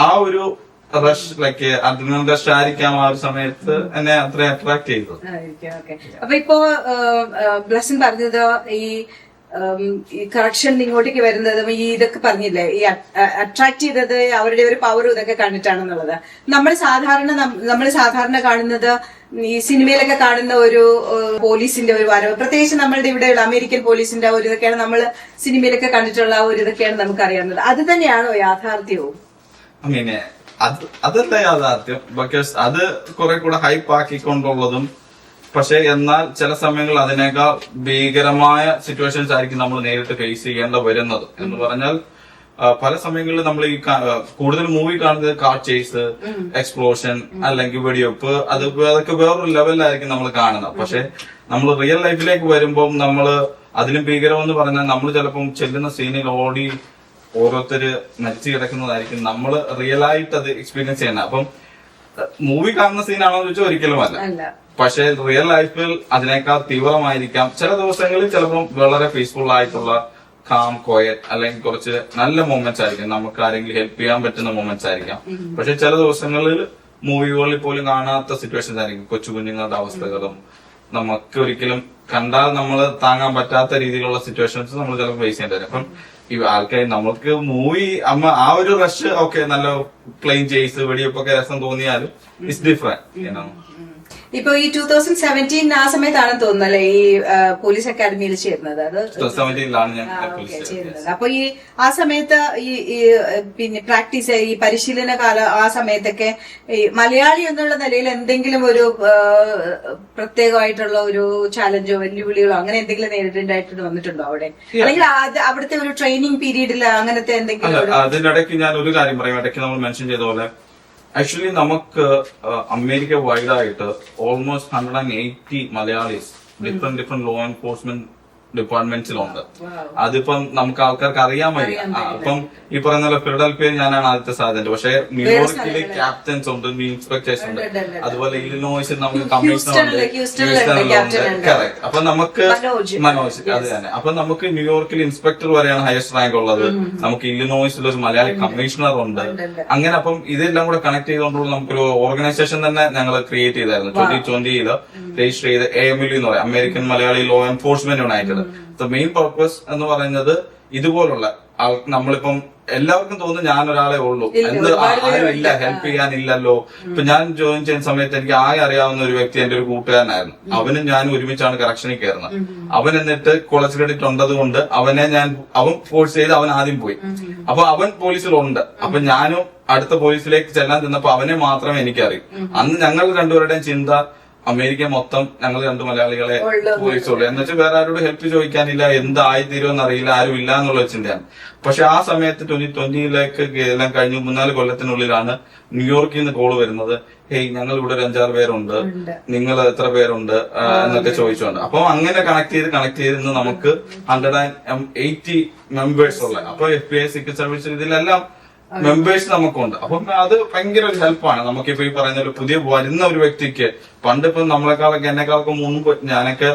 ആ ഒരു റഷ് ലൈക്ക് അഡ്രിനൽ റഷ് ആയിരിക്കാം ആ ഒരു സമയത്ത് എന്നെ അത്ര അട്രാക്ട് ചെയ്തത്. അപ്പൊ ഇപ്പോ ബ്ലസ്സിൻ പറഞ്ഞത് ഈ കറക്ഷൻ ഇങ്ങോട്ടേക്ക് വരുന്നത് ഈ ഇതൊക്കെ പറഞ്ഞില്ലേ, ഈ അട്രാക്ട് ചെയ്തത് അവരുടെ ഒരു പവർ ഇതൊക്കെ കണ്ടിട്ടാണെന്നുള്ളത്. നമ്മൾ സാധാരണ കാണുന്നത് ഈ സിനിമയിലൊക്കെ കാണുന്ന ഒരു പോലീസിന്റെ ഒരു വരവ്, പ്രത്യേകിച്ച് നമ്മളുടെ ഇവിടെയുള്ള അമേരിക്കൻ പോലീസിന്റെ ഒരു ഇതൊക്കെയാണ് നമ്മൾ സിനിമയിലൊക്കെ കണ്ടിട്ടുള്ള ഒരു ഇതൊക്കെയാണ് നമുക്ക് അറിയാവുന്നത്. അത് തന്നെയാണോ യാഥാർത്ഥ്യവും? അങ്ങനെ അതല്ല യാഥാർത്ഥ്യം. ബിക്കോസ് അത് കുറെ കൂടെ ഹൈപ്പ് ആക്കിക്കൊണ്ടുള്ളതും, പക്ഷെ എന്നാൽ ചില സമയങ്ങളിൽ അതിനേക്കാൾ ഭീകരമായ സിറ്റുവേഷൻസ് ആയിരിക്കും നമ്മൾ നേരിട്ട് ഫേസ് ചെയ്യേണ്ട വരുന്നത്. എന്ന് പറഞ്ഞാൽ പല സമയങ്ങളിൽ നമ്മൾ ഈ കൂടുതൽ മൂവി കാണുന്നത് കാർ ചേസ്, എക്സ്പ്ലോഷൻ അല്ലെങ്കിൽ വെടിവെപ്പ്, അതൊക്കെ വേറൊരു ലെവലിലായിരിക്കും നമ്മൾ കാണുന്നത്. പക്ഷെ നമ്മൾ റിയൽ ലൈഫിലേക്ക് വരുമ്പോൾ നമ്മൾ അതിലും ഭീകരമെന്ന് പറഞ്ഞാൽ നമ്മൾ ചിലപ്പം ചെല്ലുന്ന സീനിൽ ഓടി ഓരോരുത്തര് മരിച്ചു കിടക്കുന്നതായിരിക്കും നമ്മൾ റിയൽ ആയിട്ട് അത് എക്സ്പീരിയൻസ് ചെയ്യുന്നത്. അപ്പം മൂവി കാണുന്ന സീനാണോ എന്ന് ചോദിച്ചാൽ ഒരിക്കലും അല്ല. പക്ഷെ റിയൽ ലൈഫിൽ അതിനേക്കാൾ തീവ്രമായിരിക്കാം. ചില ദിവസങ്ങളിൽ ചിലപ്പം വളരെ പീസ്ഫുൾ ആയിട്ടുള്ള കാം കോയറ്റ് അല്ലെങ്കിൽ കുറച്ച് നല്ല മൊമെന്റ്സ് ആയിരിക്കും, നമുക്ക് ആരെങ്കിലും ഹെൽപ്പ് ചെയ്യാൻ പറ്റുന്ന മൊമെന്റ്സ് ആയിരിക്കാം. പക്ഷെ ചില ദിവസങ്ങളിൽ മൂവികളിൽ പോലും കാണാത്ത സിറ്റുവേഷൻസ് ആയിരിക്കും. കൊച്ചു കുഞ്ഞുങ്ങളുടെ അവസ്ഥകളും നമുക്ക് ഒരിക്കലും കണ്ടാൽ നമ്മൾ താങ്ങാൻ പറ്റാത്ത രീതിയിലുള്ള സിറ്റുവേഷൻസ് നമ്മൾ ചിലപ്പോൾ ഫേസ് ചെയ്യേണ്ടി വരും. അപ്പം ഈ ആൾക്കാർ നമുക്ക് മൂവി ആ ഒരു റഷ് നല്ല പ്ലെയിൻ ചേസ് വെടിവെപ്പൊക്കെ രസം തോന്നിയാലും ഇറ്റ്സ് ഡിഫറെന്റ്. ഇപ്പൊ ഈ 2017 ആ സമയത്താണ് തോന്നുന്നല്ലേ ഈ പോലീസ് അക്കാദമിയിൽ ചേർന്നത്? അത് 2017 ഞാൻ ചേരുന്നത്. അപ്പൊ ഈ ആ സമയത്ത് ഈ പിന്നെ പ്രാക്ടീസ് ഈ പരിശീലന കാലം ആ സമയത്തൊക്കെ ഈ മലയാളി എന്നുള്ള നിലയിൽ എന്തെങ്കിലും ഒരു പ്രത്യേകമായിട്ടുള്ള ഒരു ചാലഞ്ചോ വെല്ലുവിളികളോ അങ്ങനെ എന്തെങ്കിലും നേരിടേണ്ടതായിട്ട് വന്നിട്ടുണ്ടോ അവിടെ? അല്ലെങ്കിൽ അവിടുത്തെ ഒരു ട്രെയിനിങ് പീരീഡിൽ അങ്ങനത്തെ എന്തെങ്കിലും? അതിനിടയ്ക്ക് ഞാൻ ഒരു കാര്യം പറയും. ഇടയ്ക്ക് നമ്മൾ മെൻഷൻ ചെയ്ത പോലെ ആക്ച്വലി നമുക്ക് അമേരിക്ക വൈഡ് ആയിട്ട് almost 180 Malayalis different law enforcement ഡിപ്പാർട്ട്മെന്റ്സിലുണ്ട്. അതിപ്പം നമുക്ക് ആൾക്കാർക്ക് അറിയാൻ വയ്യ. അപ്പം ഈ പറയുന്ന പോലെ ഫിലഡൽഫിയയിൽ ഞാനാണ് ആദ്യത്തെ സാർജന്റ്. പക്ഷെ ന്യൂയോർക്കില് ക്യാപ്റ്റൻസ് ഉണ്ട്, ഇൻസ്പെക്ടേഴ്സ് ഉണ്ട്, അതുപോലെ ഇല്ലിനോയ്സിൽ നമുക്ക് കമ്മീഷണർ ഉണ്ട്, ഹ്യൂസ്റ്റണിലുണ്ട്. കറക്റ്റ്. അപ്പൊ നമുക്ക് മനോജ് അത് തന്നെ. അപ്പൊ നമുക്ക് ന്യൂയോർക്കിൽ ഇൻസ്പെക്ടർ വരെയാണ് ഹയസ്റ്റ് റാങ്ക് ഉള്ളത്. നമുക്ക് ഇല്ലിനോയ്സിൽ ഒരു മലയാളി കമ്മീഷണർ ഉണ്ട്. അങ്ങനെ അപ്പം ഇതെല്ലാം കൂടെ കണക്ട് ചെയ്തുകൊണ്ടുള്ള നമുക്കൊരു ഓർഗനൈസേഷൻ തന്നെ ഞങ്ങൾ ക്രിയേറ്റ് ചെയ്തായിരുന്നു. 2020 രജിസ്റ്റർ ചെയ്ത് AMLU എന്ന് പറയും, American Malayali law enforcement United. Main purpose എന്ന് പറയുന്നത് ഇതുപോലുള്ള നമ്മളിപ്പം എല്ലാവർക്കും തോന്നുന്നു ഞാൻ ഒരാളെ ഉള്ളൂ, എന്ത് ആരും ഇല്ല, ഹെൽപ്പ് ചെയ്യാനില്ലല്ലോ. ഇപ്പൊ ഞാൻ ജോയിൻ ചെയ്യുന്ന സമയത്ത് എനിക്ക് ആകെ അറിയാവുന്ന ഒരു വ്യക്തി എന്റെ ഒരു കൂട്ടുകാരനായിരുന്നു. അവനും ഞാനും ഒരുമിച്ചാണ് കറക്ഷനിൽ കയറുന്നത്. അവൻ എന്നിട്ട് കോളേജ് ക്രെഡിറ്റ് ഉള്ളത് കൊണ്ട് അവൻ ഫോഴ്സ് ചെയ്ത് അവൻ ആദ്യം പോയി. അപ്പൊ അവൻ പോലീസിലുണ്ട്. അപ്പൊ ഞാനും അടുത്ത പോലീസിലേക്ക് ചെല്ലാൻ ചെന്നപ്പോ അവനെ മാത്രമേ എനിക്കറിയൂ. അന്ന് ഞങ്ങൾ രണ്ടുപേരുടെയും ചിന്ത അമേരിക്ക മൊത്തം ഞങ്ങൾ 2 മലയാളികളെ പോലീസുള്ളൂ എന്ന് വെച്ചാൽ വേറെ ആരോട് ഹെൽപ്പ് ചോദിക്കാനില്ല, എന്തായിത്തീരുമെന്ന് അറിയില്ല, ആരും ഇല്ല എന്നുള്ള ചിന്തയാണ്. പക്ഷെ ആ സമയത്ത് 2020 എല്ലാം കഴിഞ്ഞു 3-4 കൊല്ലത്തിനുള്ളിലാണ് ന്യൂയോർക്കിൽ നിന്ന് കോള് വരുന്നത്. ഹേയ്, ഞങ്ങൾ ഇവിടെ ഒരു 5-6 പേരുണ്ട്, നിങ്ങൾ എത്ര പേരുണ്ട് എന്നൊക്കെ ചോദിച്ചുകൊണ്ട്. അപ്പൊ അങ്ങനെ കണക്ട് ചെയ്ത് ഇന്ന് നമുക്ക് 180 മെമ്പേഴ്സ് ഉള്ള, അപ്പൊ FBI സീക്രട്ട് സർവീസ് ഇതിലെല്ലാം മെമ്പേഴ്സ് നമുക്കുണ്ട്. അപ്പം അത് ഭയങ്കര ഒരു ഹെൽപ്പാണ്. നമുക്കിപ്പോ ഈ പറയുന്ന ഒരു പുതിയ വരുന്ന ഒരു വ്യക്തിക്ക്, പണ്ടിപ്പം നമ്മളെക്കാളൊക്കെ എന്നെക്കാളൊക്കെ മുൻപ് ഞാനൊക്കെ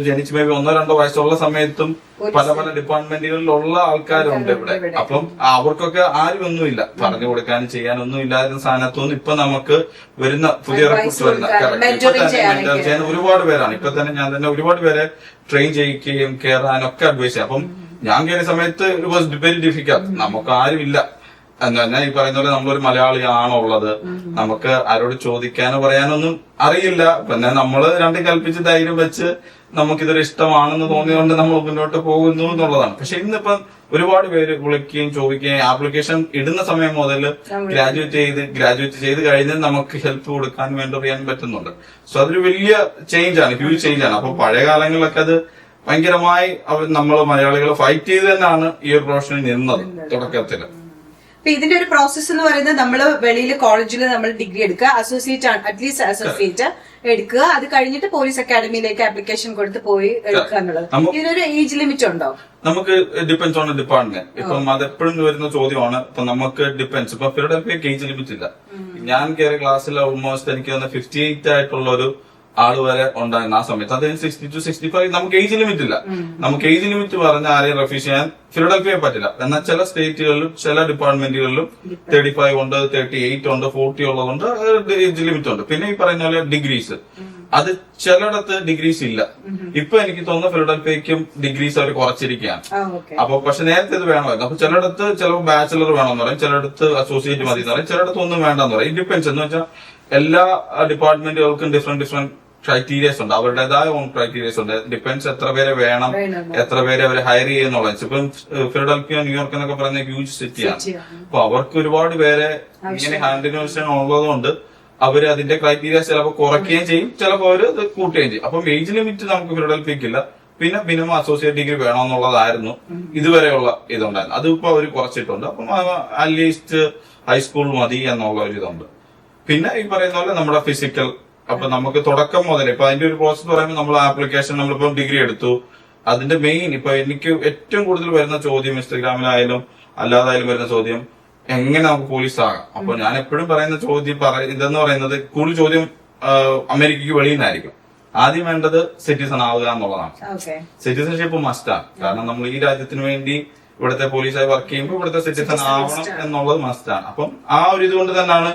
ജനിച്ച് മേബി 1-2 വയസ്സുള്ള സമയത്തും പല ഡിപ്പാർട്ട്മെന്റുകളിലുള്ള ആൾക്കാരുണ്ട് ഇവിടെ. അപ്പം അവർക്കൊക്കെ ആരും ഒന്നുമില്ല, പറഞ്ഞു കൊടുക്കാനും ചെയ്യാനൊന്നും ഇല്ലാതിരുന്ന സ്ഥാനത്തൊന്നും ഇപ്പൊ നമുക്ക് വരുന്ന പുതിയ റിക്രൂട്ട്സ് വരുന്ന മെന്റർ ചെയ്യാൻ ഒരുപാട് പേരാണ്. ഇപ്പൊ തന്നെ ഞാൻ തന്നെ ഒരുപാട് പേരെ ട്രെയിൻ ചെയ്യിക്കുകയും കയറാനൊക്കെ അഡ്വൈസ് ചെയ്യാം. അപ്പം ഞാൻ കയറിയ സമയത്ത് ഇറ്റ് വാസ് വെരി ഡിഫിക്കൽട്ട്. നമുക്ക് ആരും ഇല്ല എന്ന് പറഞ്ഞാൽ ഈ പറയുന്ന പോലെ നമ്മളൊരു മലയാളിയാണോ ഉള്ളത്, നമുക്ക് ആരോട് ചോദിക്കാനോ പറയാനൊന്നും അറിയില്ല. പിന്നെ നമ്മള് രണ്ടും കൽപ്പിച്ച് ധൈര്യം വെച്ച് നമുക്കിതൊരു ഇഷ്ടമാണെന്ന് തോന്നിയതുകൊണ്ട് നമ്മൾ മുന്നോട്ട് പോകുന്നു എന്നുള്ളതാണ്. പക്ഷെ ഇന്നിപ്പം ഒരുപാട് പേര് വിളിക്കുകയും ചോദിക്കുകയും ആപ്ലിക്കേഷൻ ഇടുന്ന സമയം മുതൽ ഗ്രാജുവേറ്റ് ചെയ്ത് കഴിഞ്ഞ് നമുക്ക് ഹെൽപ്പ് കൊടുക്കാൻ മെന്റർ ചെയ്യാൻ പറ്റുന്നുണ്ട്. സോ അതൊരു വലിയ ചേഞ്ച് ആണ്, ഹ്യൂജ് ചേഞ്ച് ആണ്. അപ്പൊ പഴയ കാലങ്ങളിലൊക്കെ അത് ഭയങ്കരമായി നമ്മൾ മലയാളികൾ ഫൈറ്റ് ചെയ്ത് തന്നെയാണ് ഈ ഒരു പ്രൊഫഷനിൽ നിന്നത് തുടക്കത്തില്. അപ്പൊ ഇതിന്റെ ഒരു പ്രോസസ്സ് എന്ന് പറയുന്നത് നമ്മൾ വെളിയിൽ കോളേജിൽ നമ്മൾ ഡിഗ്രി എടുക്കുക, അസോസിയേറ്റ് ആണ്, അറ്റ്ലീസ്റ്റ് അസോസിയേറ്റ് എടുക്കുക, അത് കഴിഞ്ഞിട്ട് പോലീസ് അക്കാഡമിയിലേക്ക് ആപ്ലിക്കേഷൻ കൊടുത്ത് പോയി എടുക്കുക എന്നുള്ളത്. ഇതിനൊരു ഏജ് ലിമിറ്റ് ഉണ്ടോ? നമുക്ക് ഡിപ്പെൻസ് ഓൺ ഡിപ്പാർട്ട്മെന്റ്. ഇപ്പം അതെപ്പോഴും വരുന്ന ചോദ്യമാണ്. ഇപ്പൊ നമുക്ക് ഡിപ്പെൻസ്. ഇപ്പൊ ഫിലഡൽഫിയക്ക് ഏജ് ലിമിറ്റ് ഇല്ല. ഞാൻ കയറിയ ക്ലാസ്സിൽ ഓൾമോസ്റ്റ് എനിക്ക് 58 ആയിട്ടുള്ള ഒരു ആള് വരെ ഉണ്ടായിരുന്നു ആ സമയത്ത്. അത് 60 to 65 നമുക്ക് ഏജ് ലിമിറ്റ് ഇല്ല. നമുക്ക് ഏജ് ലിമിറ്റ് പറഞ്ഞ ആരെയും റെഫ്യൂസ് ചെയ്യാൻ ഫിലഡൽഫിയയെ പറ്റില്ല. എന്നാൽ ചില സ്റ്റേറ്റുകളിലും ചില ഡിപ്പാർട്ട്മെന്റുകളിലും 35 ഉണ്ട്, 38 ഉണ്ട്, 40 ഉള്ളതുകൊണ്ട് ഏജ് ലിമിറ്റ് ഉണ്ട്. പിന്നെ ഈ പറയുന്ന പോലെ ഡിഗ്രീസ്, അത് ചിലയിടത്ത് ഡിഗ്രീസ് ഇല്ല. ഇപ്പൊ എനിക്ക് തോന്നുന്നു ഫിലഡൽഫിയക്കും ഡിഗ്രീസ് അവർ കുറച്ചിരിക്കുകയാണ്. അപ്പൊ പക്ഷെ നേരത്തെ ഇത് വേണമായിരുന്നു. അപ്പൊ ചിലയിടത്ത് ചിലപ്പോൾ ബാച്ചിലർ വേണമെന്ന് പറയും, ചിലയിടത്ത് അസോസിയേറ്റ് മതി എന്ന് പറയും, ചിലയിടത്ത് ഒന്നും വേണ്ടെന്ന് പറയും. It depends. എന്ന് വെച്ചാൽ എല്ലാ ഡിപ്പാർട്ട്മെന്റുകൾക്കും ഡിഫറെന്റ് ക്രൈറ്റീരിയസ് ഉണ്ട്, അവരുടേതായ ഓൺ ക്രൈറ്റീരിയസ് ഉണ്ട്. ഡിപ്പെൻസ് എത്ര പേരെ വേണം, എത്ര പേരെ അവർ ഹയർ ചെയ്യുന്നുള്ളത്. ഇപ്പം ഫിലഡൽഫിയ ന്യൂയോർക്ക് എന്നൊക്കെ പറയുന്ന ഹ്യൂജ് സിറ്റിയാണ്. അപ്പൊ അവർക്ക് ഒരുപാട് പേരെ ഇങ്ങനെ ഹാൻഡിനേഴ്സ് ഉള്ളതുകൊണ്ട് അവര് അതിന്റെ ക്രൈറ്റീരിയ ചിലപ്പോൾ കുറയ്ക്കുകയും ചെയ്യും, ചിലപ്പോൾ അവര് അത് കൂട്ടുകയും ചെയ്യും. അപ്പം ഏജ് ലിമിറ്റ് നമുക്ക് ഫിലഡൽഫിയക്കില്ല. പിന്നെ മിനിമം അസോസിയേറ്റ് ഡിഗ്രി വേണമെന്നുള്ളതായിരുന്നു ഇതുവരെയുള്ള ഇതുണ്ടായിരുന്നു. അതിപ്പോ അവർ കുറച്ചിട്ടുണ്ട്. അപ്പം അറ്റ്ലീസ്റ്റ് ഹൈസ്കൂൾ മതി എന്നുള്ള ഒരു ഇതുണ്ട്. പിന്നെ ഈ പറയുന്ന പോലെ നമ്മുടെ ഫിസിക്കൽ, അപ്പൊ നമുക്ക് തുടക്കം മുതൽ ഇപ്പൊ അതിന്റെ ഒരു പ്രോസസ് പറയുമ്പോൾ നമ്മൾ ആപ്ലിക്കേഷൻ നമ്മളിപ്പം ഡിഗ്രി എടുത്തു, അതിന്റെ മെയിൻ ഇപ്പൊ എനിക്ക് ഏറ്റവും കൂടുതൽ വരുന്ന ചോദ്യം ഇൻസ്റ്റഗ്രാമിലായാലും അല്ലാതായാലും വരുന്ന ചോദ്യം എങ്ങനെ നമുക്ക് പോലീസ് ആകാം. അപ്പൊ ഞാൻ എപ്പോഴും പറയുന്ന ചോദ്യം ഇതെന്ന് പറയുന്നത് കൂടുതൽ ചോദ്യം അമേരിക്കയ്ക്ക് വെളിയിൽ നിന്നായിരിക്കും. ആദ്യം വേണ്ടത് സിറ്റിസൺ ആവുക എന്നുള്ളതാണ്. സിറ്റിസൺഷിപ്പ് മസ്റ്റാണ്. കാരണം നമ്മൾ ഈ രാജ്യത്തിന് വേണ്ടി ഇവിടുത്തെ പോലീസായി വർക്ക് ചെയ്യുമ്പോൾ ഇവിടുത്തെ സിറ്റിസൺ ആവണം എന്നുള്ളത് മസ്റ്റാണ്. അപ്പം ആ ഒരു ഇതുകൊണ്ട് തന്നെയാണ്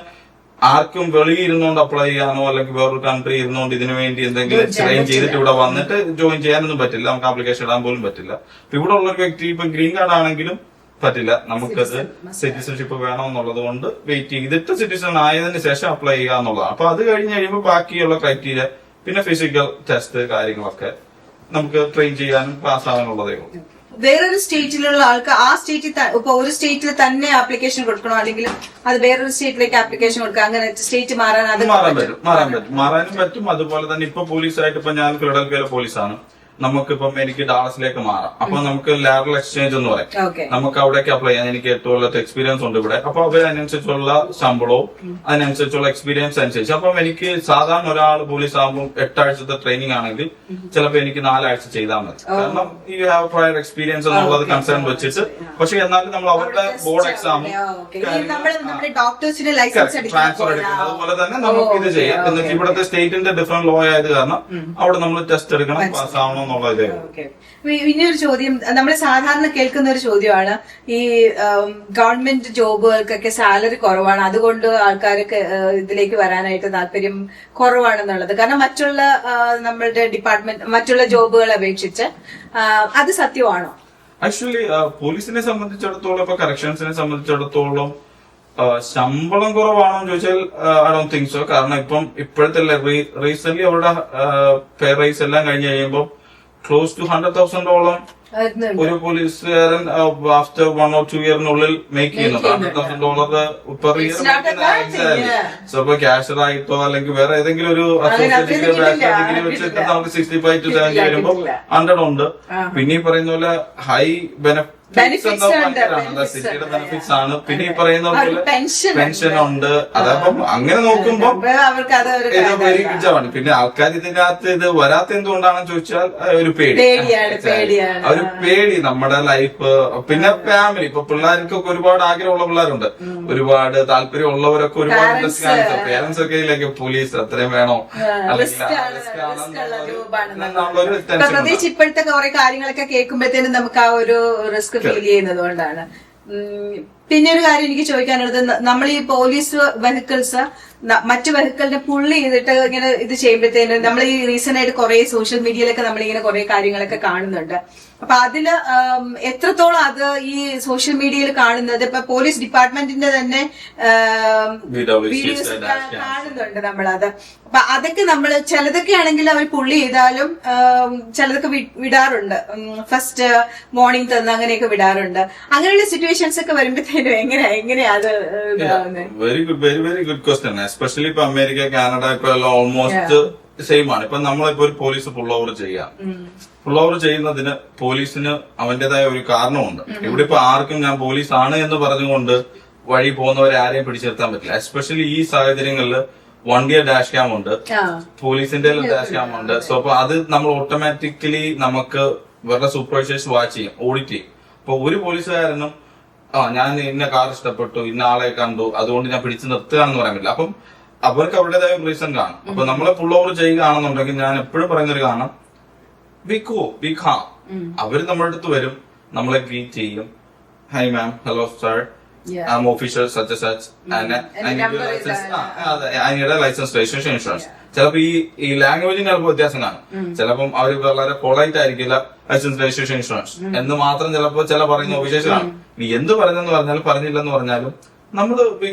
ആർക്കും വെളിയിൽ ഇരുന്നുകൊണ്ട് അപ്ലൈ ചെയ്യാനോ അല്ലെങ്കിൽ വേറൊരു കൺട്രി ഇരുന്നുകൊണ്ട് ഇതിനു വേണ്ടി എന്തെങ്കിലും ട്രെയിൻ ചെയ്തിട്ട് ഇവിടെ വന്നിട്ട് ജോയിൻ ചെയ്യാനൊന്നും പറ്റില്ല. നമുക്ക് ആപ്ലിക്കേഷൻ ഇടാൻ പോലും പറ്റില്ല. ഇവിടെ ഉള്ള ഒരു വ്യക്തി ഇപ്പൊ ഗ്രീൻ കാർഡ് ആണെങ്കിലും പറ്റില്ല. നമുക്കത് സിറ്റിസൺഷിപ്പ് വേണമെന്നുള്ളത് കൊണ്ട് വെയിറ്റ് ചെയ്തിട്ട് സിറ്റിസൺ ആയതിനു ശേഷം അപ്ലൈ ചെയ്യുക എന്നുള്ളതാണ്. അപ്പൊ അത് കഴിഞ്ഞ് കഴിയുമ്പോൾ ബാക്കിയുള്ള ക്രൈറ്റീരിയ പിന്നെ ഫിസിക്കൽ ടെസ്റ്റ് കാര്യങ്ങളൊക്കെ നമുക്ക് ട്രെയിൻ ചെയ്യാനും പാസ്സാവാനുള്ളതേ ഉള്ളൂ. വേറൊരു സ്റ്റേറ്റിലുള്ള ആൾക്ക് ആ സ്റ്റേറ്റിൽ ഇപ്പൊ ഒരു സ്റ്റേറ്റിൽ തന്നെ ആപ്ലിക്കേഷൻ കൊടുക്കണോ, അല്ലെങ്കിൽ അത് വേറൊരു സ്റ്റേറ്റിലേക്ക് ആപ്ലിക്കേഷൻ കൊടുക്കുക, അങ്ങനെ സ്റ്റേറ്റ് മാറാനും പറ്റും. മാറാനും പറ്റും. അതുപോലെ തന്നെ ഇപ്പൊ പോലീസായിട്ട് ഇപ്പൊ ഞാൻ ഫിലഡൽഫിയയിലെ പോലീസാണ്. നമുക്കിപ്പം എനിക്ക് ഡാളസിലേക്ക് മാറാം. അപ്പൊ നമുക്ക് ലാറ്ററൽ എക്സ്ചേഞ്ച് എന്ന് പറയും. ഓക്കെ. നമുക്ക് അവിടേക്ക് അപ്ലൈ ചെയ്യാൻ എനിക്ക് 8 കൊല്ലത്തെ എക്സ്പീരിയൻസ് ഉണ്ട് ഇവിടെ. അപ്പൊ അവർ അതിനനുസരിച്ചുള്ള ശമ്പളവും അതിനനുസരിച്ചുള്ള എക്സ്പീരിയൻസ് അനുസരിച്ച് അപ്പം എനിക്ക് സാധാരണ ഒരാൾ പോലീസ് ആകുമ്പോൾ 8 ആഴ്ചത്തെ ട്രെയിനിങ് ആണെങ്കിൽ ചിലപ്പോൾ എനിക്ക് 4 ആഴ്ച ചെയ്താൽ മതി. കാരണം യു ഹാവ് പ്രയർ എക്സ്പീരിയൻസ് എന്നുള്ളത് കൺസേൺ വെച്ചിട്ട്. പക്ഷെ എന്നാലും നമ്മൾ അവരുടെ ബോർഡ് എക്സാമും ഡോക്ടേഴ്സിന്റെ ലൈസൻസ് ട്രാൻസ്ഫർ എടുക്കുന്നത് അതുപോലെ തന്നെ നമുക്ക് ഇത് ചെയ്യാം. എന്നിട്ട് ഇവിടുത്തെ സ്റ്റേറ്റിന്റെ ഡിഫറെന്റ് ലോ ആയത് കാരണം അവിടെ നമ്മൾ ടെസ്റ്റ് എടുക്കണം, പാസ് ആവണം എന്നുള്ള ഇതേ. പിന്നെ ഒരു ചോദ്യം നമ്മൾ സാധാരണ കേൾക്കുന്ന ഒരു ചോദ്യമാണ്, ഈ ഗവൺമെന്റ് ജോബുകൾക്കൊക്കെ സാലറി കുറവാണ്, അതുകൊണ്ട് ആൾക്കാർക്ക് ഇതിലേക്ക് വരാനായിട്ട് താല്പര്യം കുറവാണെന്നുള്ളത്. കാരണം മറ്റുള്ള നമ്മളുടെ ഡിപ്പാർട്ട്മെന്റ് മറ്റുള്ള ജോബുകളെ അപേക്ഷിച്ച് അത് സത്യമാണോ? ആക്ച്വലി പോലീസിനെ സംബന്ധിച്ചിടത്തോളം ഇപ്പൊ കറക്ഷൻസിനെ സംബന്ധിച്ചിടത്തോളം ശമ്പളം കുറവാണോ എന്ന് ചോദിച്ചാൽ ഐ ഡോണ്ട് തിങ്ക് സോ. കാരണം ഇപ്പോഴത്തെ റീസെന്റ് അവരുടെ പേ റൈസ് എല്ലാം കഴിഞ്ഞ് കഴിയുമ്പോൾ ക്ലോസ് ടു $100,000 ഒരു പോലീസുകാരൻ ആഫ്റ്റർ 1 or 2 ഇയറിനുള്ളിൽ മേക്ക് ചെയ്യുന്നുണ്ട്. $100,000 പെർ ഇയർ. സോ ഇപ്പൊ ക്യാഷർ ആയിട്ടോ അല്ലെങ്കിൽ വേറെ ഏതെങ്കിലും ഒരു അസോസിയേറ്റ് ഡിഗ്രി വെച്ചിട്ട് നമുക്ക് 65 to 70 വരുമ്പോൾ 100 ഉണ്ട്. പിന്നെ ഈ പറയുന്ന പോലെ ഹൈ സിറ്റിയുടെ ബെനിഫിറ്റ്സ് ആണ്. പിന്നെ ഈ പറയുന്ന പോലെ പെൻഷൻ ഉണ്ട്. അതപ്പം അങ്ങനെ നോക്കുമ്പോ ഇത് വെരി ഗുഡ് ജോബാണ്. പിന്നെ ആൾക്കാർ ഇതിനകത്ത് ഇത് വരാത്ത എന്തുകൊണ്ടാണെന്ന് ചോദിച്ചാൽ ഒരു പേടി, ഒരു പേടി നമ്മുടെ ലൈഫ്. പിന്നെ ഫാമിലി, ഇപ്പൊ പിള്ളേർക്കൊക്കെ ഒരുപാട് ആഗ്രഹമുള്ള പിള്ളേരുണ്ട്, ഒരുപാട് താല്പര്യമുള്ളവരൊക്കെ ഒരുപാട് പേരൻസ് ഒക്കെ ഇല്ലെങ്കിൽ പോലീസ് അത്രയും വേണോ, പ്രത്യേകിച്ച് ഇപ്പോഴത്തെ കുറെ കാര്യങ്ങളൊക്കെ കേൾക്കുമ്പോഴത്തേനും നമുക്ക് ആ ഒരു റിസ്ക് ഫീൽ ചെയ്യുന്നത് കൊണ്ടാണ്. പിന്നെ ഒരു കാര്യം എനിക്ക് ചോദിക്കാനുള്ളത്, നമ്മൾ ഈ പോലീസ് വെഹിക്കിൾസ് മറ്റു വെഹിക്കിളിനെ പുള്ളി ചെയ്തിട്ട് ഇങ്ങനെ ഇത് ചെയ്യുമ്പോഴത്തേനും നമ്മൾ ഈ റീസെന്റ് ആയിട്ട് കുറെ സോഷ്യൽ മീഡിയയിലൊക്കെ നമ്മളിങ്ങനെ കുറെ കാര്യങ്ങളൊക്കെ കാണുന്നുണ്ട്. അപ്പൊ അതില് എത്രത്തോളം അത് ഈ സോഷ്യൽ മീഡിയയിൽ കാണുന്നത്, ഇപ്പൊ പോലീസ് ഡിപ്പാർട്ട്മെന്റിന്റെ തന്നെ വീഡിയോസ് കാണുന്നുണ്ട് നമ്മളത്. അപ്പൊ അതൊക്കെ നമ്മൾ ചിലതൊക്കെ ആണെങ്കിൽ അവർ പുള്ളി ചെയ്താലും ചിലതൊക്കെ വിടാറുണ്ട്, ഫസ്റ്റ് മോർണിംഗ് തന്ന് അങ്ങനെയൊക്കെ വിടാറുണ്ട്. അങ്ങനെയുള്ള സിറ്റുവേഷൻസ് ഒക്കെ വരുമ്പോഴത്തേനും എങ്ങനെയാ അത് വെരി ഗുഡ് ക്വസ്റ്റ്യൻ. എസ്പെഷ്യലി ഇപ്പൊ അമേരിക്ക, കാനഡ ഇപ്പൊ ഓൾമോസ്റ്റ് സെയിം ആണ്. ഇപ്പൊ നമ്മളിപ്പോ ഒരു പോലീസ് പുൾ ഓവർ ചെയ്യാം. പുൾ ഓവർ ചെയ്യുന്നതിന് പോലീസിന് അവന്റേതായ ഒരു കാരണമുണ്ട്. ഇവിടെ ഇപ്പൊ ആർക്കും ഞാൻ പോലീസ് ആണ് എന്ന് പറഞ്ഞുകൊണ്ട് വഴി പോകുന്നവരെ ആരെയും പിടിച്ചെടുത്താൻ പറ്റില്ല. എസ്പെഷ്യലി ഈ സാഹചര്യങ്ങളിൽ വണ്ടിയെ ഡാഷ് ക്യാം ഉണ്ട്, പോലീസിന്റെ ഡാഷ് ക്യാം ഉണ്ട്. സോ അപ്പൊ അത് നമ്മൾ ഓട്ടോമാറ്റിക്കലി നമുക്ക് വേറെ സൂപ്പർവൈസേഴ്സ് വാച്ച് ചെയ്യും, ഓഡിറ്റ് ചെയ്യും. അപ്പൊ ഒരു പോലീസുകാരനും ഞാൻ ഇന്ന കാർ ഇഷ്ടപ്പെട്ടു, ഇന്ന ആളെ കണ്ടു, അതുകൊണ്ട് ഞാൻ പിടിച്ചു നിർത്തുകയാണെന്ന് പറയാൻ പറ്റില്ല. അപ്പം അവർക്ക് അവരുടേതായ റീസൺ കാണും. അപ്പൊ നമ്മളെ പുൾ ഓവർ ചെയ്യുകയാണെന്നുണ്ടെങ്കിൽ ഞാൻ എപ്പോഴും പറയുന്നൊരു കാണാം, ബി കാം. അവര് നമ്മുടെ അടുത്ത് വരും, നമ്മളെ ഗ്രീറ്റ് ചെയ്യും. Hi ma'am, hello sir, I am officer such such, I need a licence, registration, insurance. ചിലപ്പോ ഈ ലാംഗ്വേജിന് ചിലപ്പോൾ വ്യത്യാസം കാണും. ചിലപ്പം അവർ വളരെ പൊളൈറ്റ് ആയിരിക്കില്ല, ലൈസൻസ്, രജിസ്ട്രേഷൻ, ഇൻഷുറൻസ് എന്ന് മാത്രം ചിലപ്പോൾ ചില പറയുന്ന ഓഫീസേഴ്സിനാണ്. നീ എന്ത് പറഞ്ഞെന്ന് പറഞ്ഞാലും പറഞ്ഞില്ലെന്ന് പറഞ്ഞാലും നമ്മള്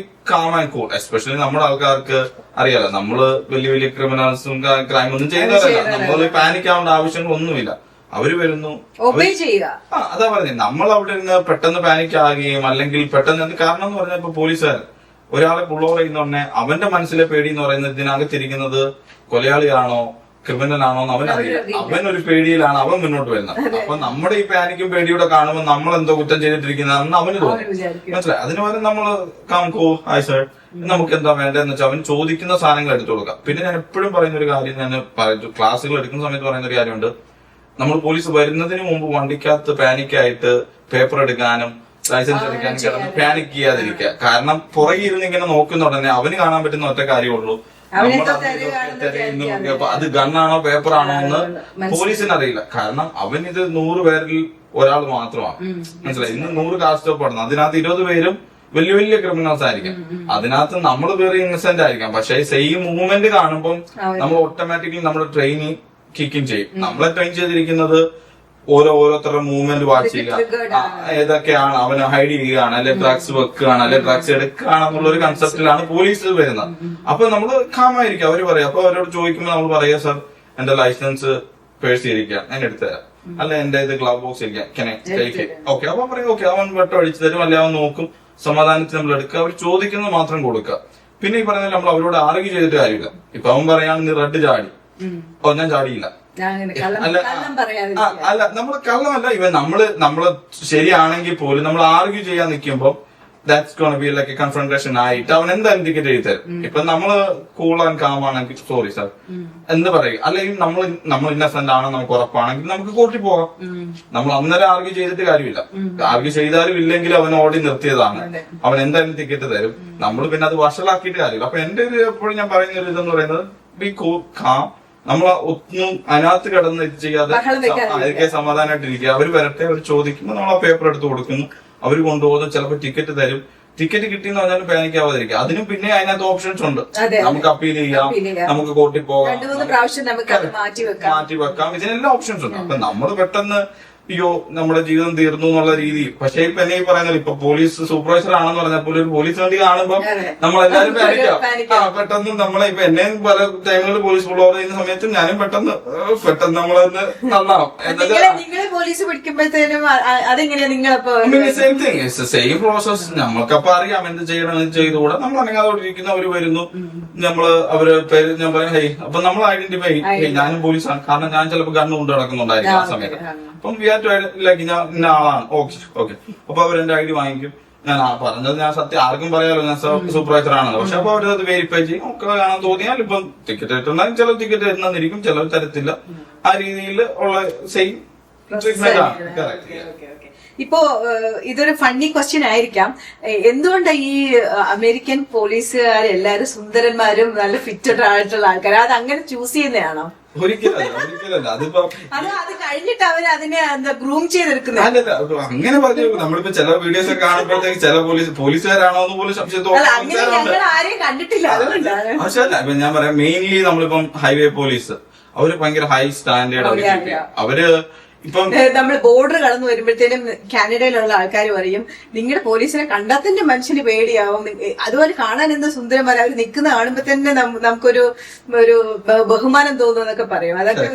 കാം ആൻഡ് കൂൾ. എസ്പെഷ്യലി നമ്മുടെ ആൾക്കാർക്ക് അറിയാലോ, നമ്മള് വലിയ ക്രിമിനൽസും ക്രൈം ഒന്നും ചെയ്യുന്നവരല്ല. നമ്മൾ പാനിക് ആവേണ്ട ആവശ്യങ്ങളൊന്നുമില്ല. അവര് വരുന്നു, അതാ പറഞ്ഞത്, നമ്മൾ അവിടെ ഇരുന്ന് പെട്ടെന്ന് പാനിക് ആകുകയും അല്ലെങ്കിൽ പെട്ടെന്ന് കാരണം എന്ന് പറഞ്ഞാൽ ഇപ്പൊ പോലീസുകാരൻ ഒരാളെ പുൾ ഓവർ ചെയ്യുന്ന അവന്റെ മനസ്സിലെ പേടി എന്ന് പറയുന്നത് ഇതിനകത്തിരിക്കുന്നത് കൊലയാളിയാണോ ക്രിമിനൽ ആണോ എന്ന് അവനറിയില്ല. അവൻ ഒരു പേടിയിലാണ് അവൻ മുന്നോട്ട് വരുന്നത്. അപ്പൊ നമ്മുടെ ഈ പാനിക്കും പേടിയൂടെ കാണുമ്പോൾ നമ്മൾ എന്തോ കുറ്റം ചെയ്തിട്ടിരിക്കുന്നതെന്ന് അവന് തോന്നും. മനസ്സിലായി? അതിന് പകരം നമ്മള് കാംകോ ഹായ് സർ, നമുക്ക് എന്താ വേണ്ടതെന്ന് വെച്ചാൽ അവൻ ചോദിക്കുന്ന സാധനങ്ങൾ എടുത്തു കൊടുക്കാം. പിന്നെ ഞാൻ എപ്പോഴും പറയുന്ന ഒരു കാര്യം, ഞാൻ ക്ലാസ്സുകൾ എടുക്കുന്ന സമയത്ത് പറയുന്ന ഒരു കാര്യമുണ്ട്, നമ്മൾ പോലീസ് വരുന്നതിന് മുമ്പ് വണ്ടിക്കകത്ത് പാനിക്കായിട്ട് പേപ്പർ എടുക്കാനും ലൈസൻസ് എടുക്കാനും കിടന്ന് പാനിക് ചെയ്യാതിരിക്കുക. കാരണം പുറകെ ഇരുന്ന് ഇങ്ങനെ നോക്കുന്ന ഉടനെ അവന് കാണാൻ പറ്റുന്ന ഒറ്റ കാര്യമുള്ളൂ, അത് ഗണ്ണാണോ പേപ്പറാണോ എന്ന് പോലീസിന് അറിയില്ല. കാരണം അവൻ ഇത് 100 പേരിൽ ഒരാൾ മാത്രമാണ്. മനസ്സിലായി? ഇന്ന് 100 കാർ സ്റ്റോപ്പ് ആണ്, അതിനകത്ത് 20 പേരും വലിയ വലിയ ക്രിമിനൽസ് ആയിരിക്കാം, അതിനകത്ത് നമ്മൾ വേറെ ഇന്നസെന്റ് ആയിരിക്കാം. പക്ഷെ സെയിം മൂവ്മെന്റ് കാണുമ്പോൾ നമ്മൾ ഓട്ടോമാറ്റിക്കലി നമ്മുടെ ട്രെയിനിങ് കിക്കിങ് ചെയ്യും. നമ്മളെ ട്രെയിൻ ചെയ്തിരിക്കുന്നത് ഓരോരുത്തരുടെ മൂവ്മെന്റ് വാച്ച് ചെയ്യുക, ഏതൊക്കെയാണ് അവന് ഹൈഡ് ചെയ്യുകയാണ്, അല്ലെ ഡ്രഗ്സ് വെക്കുകയാണ്, അല്ലെ ഡ്രഗ്സ് എടുക്കുകയാണെന്നുള്ള ഒരു കൺസെപ്റ്റിലാണ് പോലീസ് വരുന്നത്. അപ്പൊ നമ്മള് കാമായിരിക്കും. അവര് പറയാം, അപ്പൊ അവരോട് ചോദിക്കുമ്പോൾ നമ്മൾ പറയാ, സർ എന്റെ ലൈസൻസ് പേഴ്സ് ഇരിക്കാം, ഞാൻ എടുത്തുതരാം, അല്ല എന്റെ ഇത് ഗ്ലവ് ബോക്സ് ഇരിക്കാം, ഓക്കെ. അപ്പൊ പറയും ഓക്കെ, അവൻ വെട്ടം അടിച്ചു തരും, അല്ലെ അവൻ നോക്കും, സമാധാനത്തിൽ നമ്മൾ എടുക്കുക, അവർ ചോദിക്കുന്നത് മാത്രം കൊടുക്കുക. പിന്നെ ഈ പറയുന്നത് നമ്മൾ അവരോട് ആർഗ്യൂ ചെയ്തിട്ട് കാര്യമില്ല. ഇപ്പൊ അവൻ പറയാണ് നീ റെഡ് ചാടി, ഓ ഞാൻ ചാടിയില്ല. അല്ല നമ്മള് കള്ളമല്ല, ഇവൻ നമ്മള് ശരിയാണെങ്കിൽ പോലും നമ്മൾ ആർഗ്യൂ ചെയ്യാൻ നിൽക്കുമ്പോ that's gonna be like A confrontation ആയിട്ട് അവൻ എന്തായാലും ടിക്കറ്റ് എഴുതി തരും. ഇപ്പൊ നമ്മള് കൂൾ ആൻഡ് കാം ആണെങ്കിൽ സോറി സാർ എന്ന് പറയും. അല്ലെങ്കിൽ നമ്മൾ ഇന്നസെന്റ് ആണ് നമുക്ക് ഉറപ്പാണെങ്കിൽ നമുക്ക് കോർട്ടിൽ പോകാം. നമ്മൾ അന്നേരം ആർഗ്യൂ ചെയ്തിട്ട് കാര്യമില്ല. ആർഗ്യൂ ചെയ്താലും ഇല്ലെങ്കിലും അവൻ ഓടി നിർത്തിയതാണ്, അവൻ എന്തായാലും ടിക്കറ്റ് തരും. നമ്മൾ പിന്നെ അത് വഷളാക്കിയിട്ട് കാര്യമില്ല. അപ്പൊ എന്റെ ഒരു എപ്പോഴും ഞാൻ പറയുന്ന ഒരു ഇതെന്ന് പറയുന്നത് ബി കൂൾ കാം. നമ്മൾ ഒന്നും അതിനകത്ത് കിടന്ന് ഇത് ചെയ്യാതെ അതൊക്കെ സമാധാനമായിട്ടിരിക്കുക. അവര് വരട്ടെ, അവർ ചോദിക്കുമ്പോൾ നമ്മൾ ആ പേപ്പർ എടുത്ത് കൊടുക്കുന്നു, അവർ കൊണ്ടുപോകുന്നു, ചിലപ്പോൾ ടിക്കറ്റ് തരും. ടിക്കറ്റ് കിട്ടിയെന്ന് പറഞ്ഞാലും പാനിക് ആവാതിരിക്കുക. അതിനും പിന്നെ അതിനകത്ത് ഓപ്ഷൻസ് ഉണ്ട്. നമുക്ക് അപ്പീൽ ചെയ്യാം, നമുക്ക് കോർട്ടിൽ പോകാം, മാറ്റി വെക്കാം. ഇതിനെല്ലാം ഓപ്ഷൻസ് ഉണ്ട്. അപ്പൊ നമ്മൾ പെട്ടെന്ന് അയ്യോ നമ്മുടെ ജീവിതം തീർന്നു എന്നുള്ള രീതി. പക്ഷെ ഇപ്പൊ എന്നെ ഈ പറയുന്നത് ഇപ്പൊ പോലീസ് സൂപ്പർവൈസർ ആണെന്ന് പറഞ്ഞപ്പോൾ ഒരു പോലീസ് വണ്ടി കാണുമ്പോൾ നമ്മളെല്ലാരും പാനിക്കാം. പെട്ടെന്ന് നമ്മളെ ഇപ്പൊ എന്നെയും പല ടൈമുകളിൽ പോലീസ് ഫോളോ ചെയ്യുന്ന സമയത്തും ഞാനും പെട്ടെന്ന് നമ്മളൊന്ന് നന്നാവും. പോലീസ് പിടിക്കുമ്പോഴത്തേനും അതെങ്ങനെയാ നിങ്ങളപ്പോ സെയിം തിങ്, സെയിം പ്രോസസ്. നമ്മൾക്കപ്പൊ അറിയാം എന്ത് ചെയ്യണം, എന്ത് ചെയ്തുകൂടെ. നമ്മൾ അനങ്ങാതോടിരിക്കുന്നു, അവര് വരുന്നു, അവര് പേര് ഞാൻ പറയും ഹൈ. അപ്പൊ നമ്മൾ ഐഡന്റിഫൈ ഞാനും പോലീസാണ്. കാരണം ഞാൻ ചിലപ്പോൾ ഗണ്ണ് കൊണ്ട് നടക്കുന്നുണ്ടായിരിക്കും ആ സമയത്ത്. അപ്പം ലൈക്ക് ഞാൻ ഇന്ന ആളാണ്. ഓക്കെ അപ്പൊ അവരെന്റെ ഐഡി വാങ്ങിക്കും. ഞാൻ പറഞ്ഞത് ഞാൻ സത്യം ആർക്കും പറയാലോ ഞാൻ സൂപ്പർവൈസർ ആണല്ലോ. പക്ഷെ അപ്പൊ അവരത് വെരിഫൈ ചെയ്യും. ഒക്കെ കാണാൻ തോന്നിയാൽ ഇപ്പം ടിക്കറ്റ് കിട്ടുന്നാലും ചിലർ ടിക്കറ്റ് തരുന്നിരിക്കും, ചിലർ തരത്തില്ല. ആ രീതിയിൽ ഉള്ള സെയിം ട്രീറ്റ്മെന്റ് ആണ്. ഇപ്പോ ഇതൊരു ഫണ്ണി ക്വസ്റ്റ്യൻ ആയിരിക്കാം. എന്തുകൊണ്ടാണ് ഈ അമേരിക്കൻ പോലീസുകാരെല്ലാരും സുന്ദരന്മാരും നല്ല ഫിറ്റഡ് ആയിട്ടുള്ള ആൾക്കാർ? അത് അങ്ങനെ ചൂസ് ചെയ്യുന്നതാണോ? ഒരിക്കലല്ല. അതിപ്പോ അത് കഴിഞ്ഞിട്ട് അവർ അതിനെ ഗ്രൂം ചെയ്തെടുക്കുന്നത്. അല്ലല്ല, അങ്ങനെ പറഞ്ഞു. നമ്മളിപ്പോ ചില വീഡിയോസ് ഒക്കെ കാണുമ്പോഴത്തേക്ക് ചില പോലീസുകാരാണോ എന്ന് പോലും സംശയത്തോടെ ആരെയും കണ്ടിട്ടില്ല. പക്ഷേ അല്ല, ഇപ്പൊ ഞാൻ പറയാം, മെയിൻലി നമ്മളിപ്പം ഹൈവേ പോലീസ് അവര് ഭയങ്കര ഹൈ സ്റ്റാൻഡേർഡ്. അവര് ഇപ്പം നമ്മൾ ബോർഡർ കടന്നു വരുമ്പോഴത്തേനും കാനഡയിലുള്ള ആൾക്കാർ പറയും നിങ്ങളുടെ പോലീസിനെ കണ്ടാൽ തന്നെ മനുഷ്യന് പേടിയാവും. അതുപോലെ കാണാൻ എന്താ സുന്ദരന്മാർ, അവർ നിൽക്കുന്ന കാണുമ്പോ തന്നെ നമുക്കൊരു ബഹുമാനം തോന്നും എന്നൊക്കെ പറയും. അതൊക്കെ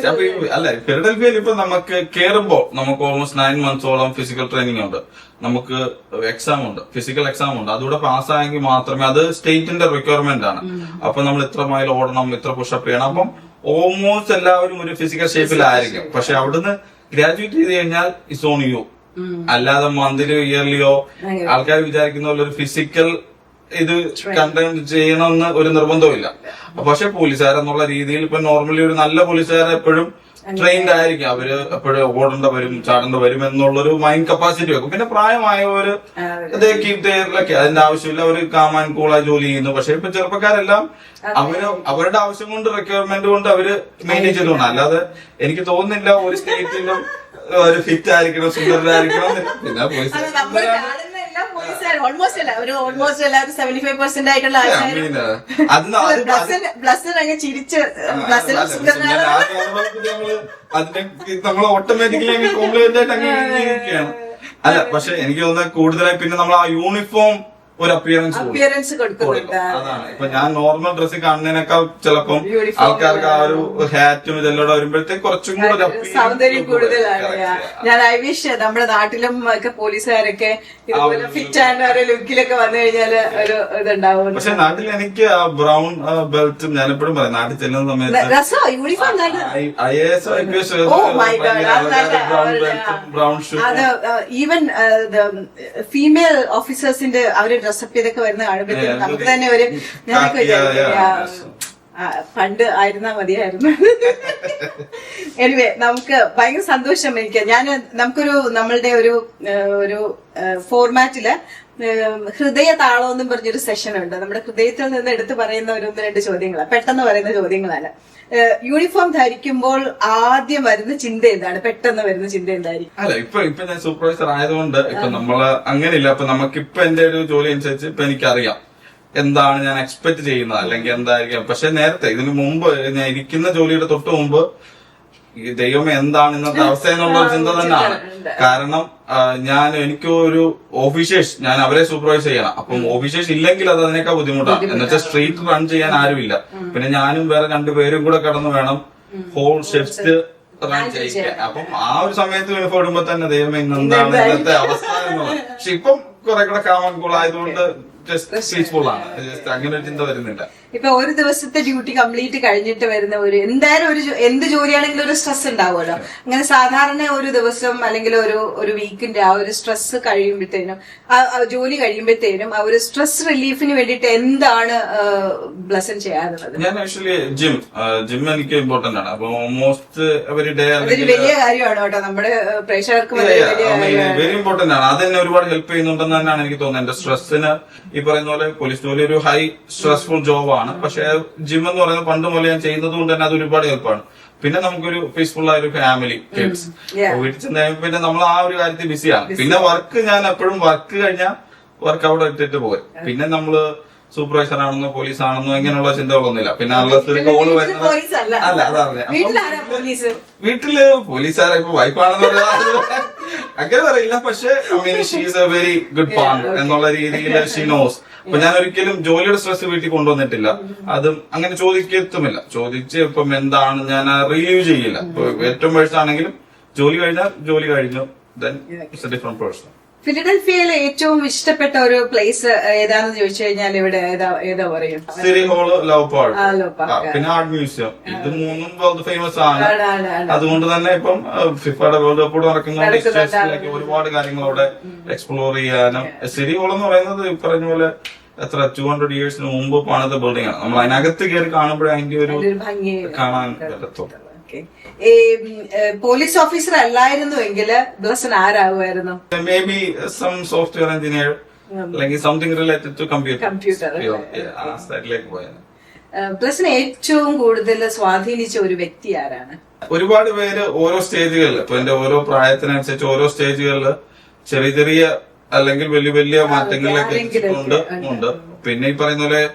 അല്ല, ഫിലഡൽഫിയയിൽ ഇപ്പൊ നമുക്ക് കേറുമ്പോ നമുക്ക് ഓൾമോസ്റ്റ് 9 months ഫിസിക്കൽ ട്രെയിനിങ് ഉണ്ട്. നമുക്ക് എക്സാം ഉണ്ട്, ഫിസിക്കൽ എക്സാം ഉണ്ട്. അതുകൂടെ പാസ്സായെങ്കിൽ മാത്രമേ, അത് സ്റ്റേറ്റിന്റെ റിക്വയർമെന്റ് ആണ്. അപ്പൊ നമ്മൾ ഇത്ര മൈൽ ഓടണം, ഇത്ര പുഷപ്പ് ചെയ്യണം. അപ്പം ഓൾമോസ്റ്റ് എല്ലാവരും ഒരു ഫിസിക്കൽ ഷേപ്പിലായിരിക്കും. പക്ഷെ അവിടുന്ന് ഗ്രാജുവേറ്റ് ചെയ്ത് കഴിഞ്ഞാൽ ഇറ്റ്സ് ഓൺ യു. അല്ലാതെ മന്ത്ലിയോ ഇയർലിയോ ആൾക്കാർ വിചാരിക്കുന്ന പോലെ ഒരു ഫിസിക്കൽ ഇത് കണ്ടന്റ് ചെയ്യണമെന്ന് ഒരു നിർബന്ധമില്ല. പക്ഷെ പോലീസുകാരെന്നുള്ള രീതിയിൽ ഇപ്പൊ നോർമലി ഒരു നല്ല പോലീസുകാരെ എപ്പോഴും ട്രെയിൻഡ് ആയിരിക്കും. അവര് എപ്പോഴും ഓടേണ്ട വരും, ചാടേണ്ട വരും എന്നുള്ളൊരു മൈൻഡ് കപ്പാസിറ്റി വെക്കും. പിന്നെ പ്രായമായവര് കീപ്റ്റേറിലൊക്കെ അതിന്റെ ആവശ്യമില്ല, അവര് കാമാൻ കൂളായി ജോലി ചെയ്യുന്നു. പക്ഷെ ഇപ്പൊ ചെറുപ്പക്കാരെല്ലാം അവരുടെ ആവശ്യം കൊണ്ട് റിക്വയർമെന്റ് കൊണ്ട് അവര് മെയിൻറ്റെയിൻ ചെയ്തുകൊണ്ട്. അല്ലാതെ എനിക്ക് തോന്നുന്നില്ല ഒരു സ്റ്റേറ്റിലും ഒരു ഫിറ്റ് ആയിരിക്കണം, സുന്ദരനായിരിക്കണം. പിന്നെ ഓൾമോസ്റ്റ് എല്ലാവരും 75% ആയിട്ടുള്ള ചിരിച്ച് അതിനെ നമ്മൾ ഓട്ടോമാറ്റിക്കലി കോംപ്ലിമെന്റ് ആയിട്ട് അങ്ങനെ ഇരിക്കുകയാണ്. അല്ല, പക്ഷെ എനിക്ക് തോന്നുന്നത് കൂടുതലായി പിന്നെ നമ്മൾ ആ യൂണിഫോം ഒരു അപ്പിയറൻസ് കൊടുക്കുന്നുണ്ട്. അതാണ് ഇപ്പൊ ഞാൻ നോർമൽ ഡ്രസ്സിൽ കാണുന്നതിനേക്കാൾ ചിലപ്പം ആൾക്കാർക്ക് ആ ഒരു ഹാറ്റും ഇതെല്ലാം വരുമ്പോഴത്തേക്ക് കുറച്ചും കൂടെ സൗന്ദര്യം കൂടുതലാണ്. ഞാൻ ഐ വിഷ് നമ്മുടെ നാട്ടിലും ഒക്കെ പോലീസുകാരൊക്കെ ഇതുപോലെ ഫിറ്റ് ആൻഡ് ഒരു ലുക്കിലൊക്കെ വന്നു കഴിഞ്ഞാല് ഒരു ഇതുണ്ടാവും. പക്ഷെ നാട്ടിൽ എനിക്ക് ആ ബ്രൗൺ ബെൽറ്റും ഞാൻ എപ്പോഴും പറയും, നാട്ടിൽ ചെല്ലുന്ന സമയത്ത് uniform brown shoe. Even female ഓഫീസേഴ്സിന്റെ അവര് ഡ്രസ്സപ്പ് ചെയ്തൊക്കെ വരുന്ന കാണുമ്പോഴത്തേക്കും നമുക്ക് തന്നെ ഒരു ഞാനൊക്കെ വിചാരിക്കും പണ്ട് ആയിരുന്നാ മതിയായിരുന്നു. എനിവേ നമുക്ക് ഭയങ്കര സന്തോഷം. നമുക്കൊരു നമ്മളുടെ ഒരു ഫോർമാറ്റില് ഹൃദയ താളം എന്നും പറഞ്ഞൊരു സെഷൻ ഉണ്ട്. നമ്മുടെ ഹൃദയത്തിൽ നിന്ന് എടുത്തു പറയുന്ന ഒരു 1-2 ചോദ്യങ്ങളാണ്, പെട്ടെന്ന് പറയുന്ന ചോദ്യങ്ങളാണ്. യൂണിഫോം ധരിക്കുമ്പോൾ ആദ്യം വരുന്ന ചിന്ത എന്താണ്? പെട്ടെന്ന് വരുന്ന ചിന്ത എന്തായിരിക്കും? അല്ല, ഇപ്പൊ ഞാൻ സൂപ്പർവൈസർ ആയതുകൊണ്ട് ഇപ്പൊ നമ്മള് അങ്ങനെയില്ല. അപ്പൊ നമുക്കിപ്പൊ എന്റെ ഒരു ജോലി അനുസരിച്ച് ഇപ്പൊ എനിക്കറിയാം എന്താണ് ഞാൻ എക്സ്പെക്ട് ചെയ്യുന്നത്, അല്ലെങ്കിൽ എന്തായിരിക്കും. പക്ഷെ നേരത്തെ ഇതിനു മുമ്പ് ഞാൻ ഇരിക്കുന്ന ജോലിയുടെ തൊട്ട് മുമ്പ് ഈ ദൈവം എന്താണ് ഇന്നത്തെ അവസ്ഥ എന്നുള്ള ചിന്ത തന്നെയാണ്. കാരണം എനിക്ക് ഒരു ഓഫീസേഴ്സ് ഞാൻ അവരെ സൂപ്പർവൈസ് ചെയ്യണം. അപ്പം ഓഫീസേഴ്സ് ഇല്ലെങ്കിൽ അത് അതിനേക്കാൾ ബുദ്ധിമുട്ടാണ്. എന്നുവെച്ചാൽ സ്ട്രീറ്റ് റൺ ചെയ്യാൻ ആരുമില്ല. പിന്നെ ഞാനും വേറെ 2 പേരും കൂടെ കടന്നു വേണം ഹോൾ ഷിഫ്റ്റ് റൺ ചെയ്യിക്കാൻ. അപ്പം ആ ഒരു സമയത്ത് യൂണിഫോം ഇടുമ്പോ തന്നെ ദൈവം ഇന്നെന്താണ് ഇന്നത്തെ അവസ്ഥ എന്നുള്ളത്. പക്ഷെ ഇപ്പം കുറെ കൂടെ കാമൻ കൂൾ ആയതുകൊണ്ട് ജസ്റ്റ് പീസ്ഫുൾ ആണ്. ജസ്റ്റ് അങ്ങനെ ഒരു ചിന്ത വരുന്നില്ല. ഇപ്പൊ ഒരു ദിവസത്തെ ഡ്യൂട്ടി കംപ്ലീറ്റ് കഴിഞ്ഞിട്ട് വരുന്ന ഒരു എന്തായാലും എന്ത് ജോലിയാണെങ്കിലും ഒരു സ്ട്രെസ് ഉണ്ടാവുമല്ലോ. അങ്ങനെ സാധാരണ ഒരു ദിവസം അല്ലെങ്കിൽ ഒരു വീക്കിന്റെ ആ ഒരു സ്ട്രെസ് കഴിയുമ്പോഴത്തേനും ജോലി കഴിയുമ്പോഴത്തേനും ആ ഒരു സ്ട്രെസ് റിലീഫിന് വേണ്ടിയിട്ട് എന്താണ് ബ്ലസൻ ചെയ്യാറുള്ളത്? ഞാൻ ആക്ച്വലി ജിം എനിക്ക് ഇമ്പോർട്ടന്റ് ആണ്. അപ്പൊ ഓൾമോസ്റ്റ് എവരി ഡേ അതൊരു വലിയ കാര്യമാണ് കേട്ടോ, നമ്മുടെ പ്രേക്ഷകർക്ക് വെരി ഇമ്പോർട്ടന്റ് ആണ്. അത് തന്നെ ഒരുപാട് ഹെൽപ്പ് ചെയ്യുന്നുണ്ടെന്ന് തന്നെയാണ് എനിക്ക് തോന്നുന്നത്. എന്റെ സ്ട്രെസ്സിന് ഈ പറയുന്ന പോലെ പോലീസ് ജോലി ഒരു ഹൈ സ്ട്രെസ്ഫുൾ ജോബാണ്. പക്ഷെ ജിം എന്ന് പറയുന്നത് പണ്ട് മുതലേ ഞാൻ ചെയ്യുന്നത് കൊണ്ട് തന്നെ അത് ഒരുപാട് ഹെൽപ്പാണ്. പിന്നെ നമുക്കൊരു പീസ്ഫുൾ ആയ ഒരു ഫാമിലി, കിഡ്സ്, വീട്ടിൽ ചെന്ന് കഴിയുമ്പോൾ പിന്നെ നമ്മൾ ആ ഒരു കാര്യത്തിൽ ബിസിയാണ്. പിന്നെ വർക്ക് ഞാൻ എപ്പോഴും വർക്ക് കഴിഞ്ഞാൽ വർക്ക് അവിടെ ഇട്ടിട്ട് പോയി. പിന്നെ നമ്മള് സൂപ്പർവൈസർ ആണെന്നോ പോലീസ് ആണെന്നോ ഇങ്ങനെയുള്ള ചിന്തകളൊന്നുമില്ല. പിന്നെ ഒരു കോള് വരുന്നത് അല്ല അതറിഞ്ഞ വീട്ടില് പോലീസുകാരെ ഇപ്പൊ വൈഫാണെന്ന് പറഞ്ഞാൽ അങ്ങനെ പറയില്ല. പക്ഷെ she's A very good partner എന്നുള്ള രീതിയിൽ ഷീ നോസ്. അപ്പൊ ഞാൻ ഒരിക്കലും ജോലിയുടെ സ്ട്രെസ് വീട്ടിൽ കൊണ്ടുവന്നിട്ടില്ല. അതും അങ്ങനെ ചോദിക്കത്തുമില്ല. ചോദിച്ച് ഇപ്പം എന്താണ് ഞാൻ റിലീവ് ചെയ്യില്ല. ഇപ്പൊ ഏറ്റവും വേഴ്സ് ആണെങ്കിലും ജോലി കഴിഞ്ഞാൽ ജോലി കഴിഞ്ഞു, then it's a different person. ഫിലഡൽഫിയയിലെ ഏറ്റവും ഇഷ്ടപ്പെട്ട ഒരു പ്ലേസ് ഏതാണെന്ന് ചോദിച്ചു കഴിഞ്ഞാൽ ഇവിടെ ഏതാ പറയും? സിറ്റി ഹോള്, ലവ് പാർക്ക്, പിന്നെ ആർട്ട് മ്യൂസിയം. ഇത് മൂന്നും വേൾഡ് ഫേമസ് ആണ്. അതുകൊണ്ട് തന്നെ ഇപ്പം ഫിഫയുടെ വേൾഡ് കപ്പ് നടക്കുന്നതുകൊണ്ട് ഒരുപാട് കാര്യങ്ങൾ അവിടെ എക്സ്പ്ലോർ ചെയ്യാനും. സിറ്റി ഹോൾ എന്ന് പറയുന്നത് ഈ പറഞ്ഞ പോലെ എത്ര 200 years മുമ്പ് പണിത ബിൽഡിംഗ് ആണ്. നമ്മൾ അതിനകത്ത് കയറി കാണുമ്പോഴേ അതിന്റെ ഒരു കാണാൻ പറ്റത്തുള്ളൂ. ഈ പോലീസ് ഓഫീസർ അല്ലായിരുന്നുവെങ്കിൽ ബ്ലസൻ ആരാകുമായിരുന്നു? May be some software engineer അല്ലെങ്കിൽ സംതിങ് റിലേറ്റഡ് ടു കമ്പ്യൂട്ടർ സൈഡിലേക്ക് പോയത്. ബ്ലസനെ ഏറ്റവും കൂടുതൽ സ്വാധീനിച്ച ഒരു വ്യക്തി ആരാണ്? ഒരുപാട് പേര് ഓരോ സ്റ്റേജുകളിൽ, ഇപ്പൊ എന്റെ ഓരോ പ്രായത്തിനനുസരിച്ച് ഓരോ സ്റ്റേജുകളിൽ ചെറിയ ചെറിയ അല്ലെങ്കിൽ വലിയ വലിയ മാറ്റങ്ങളിലേക്ക് ഉണ്ട്. പിന്നെ ഈ പറയുന്ന പോലെ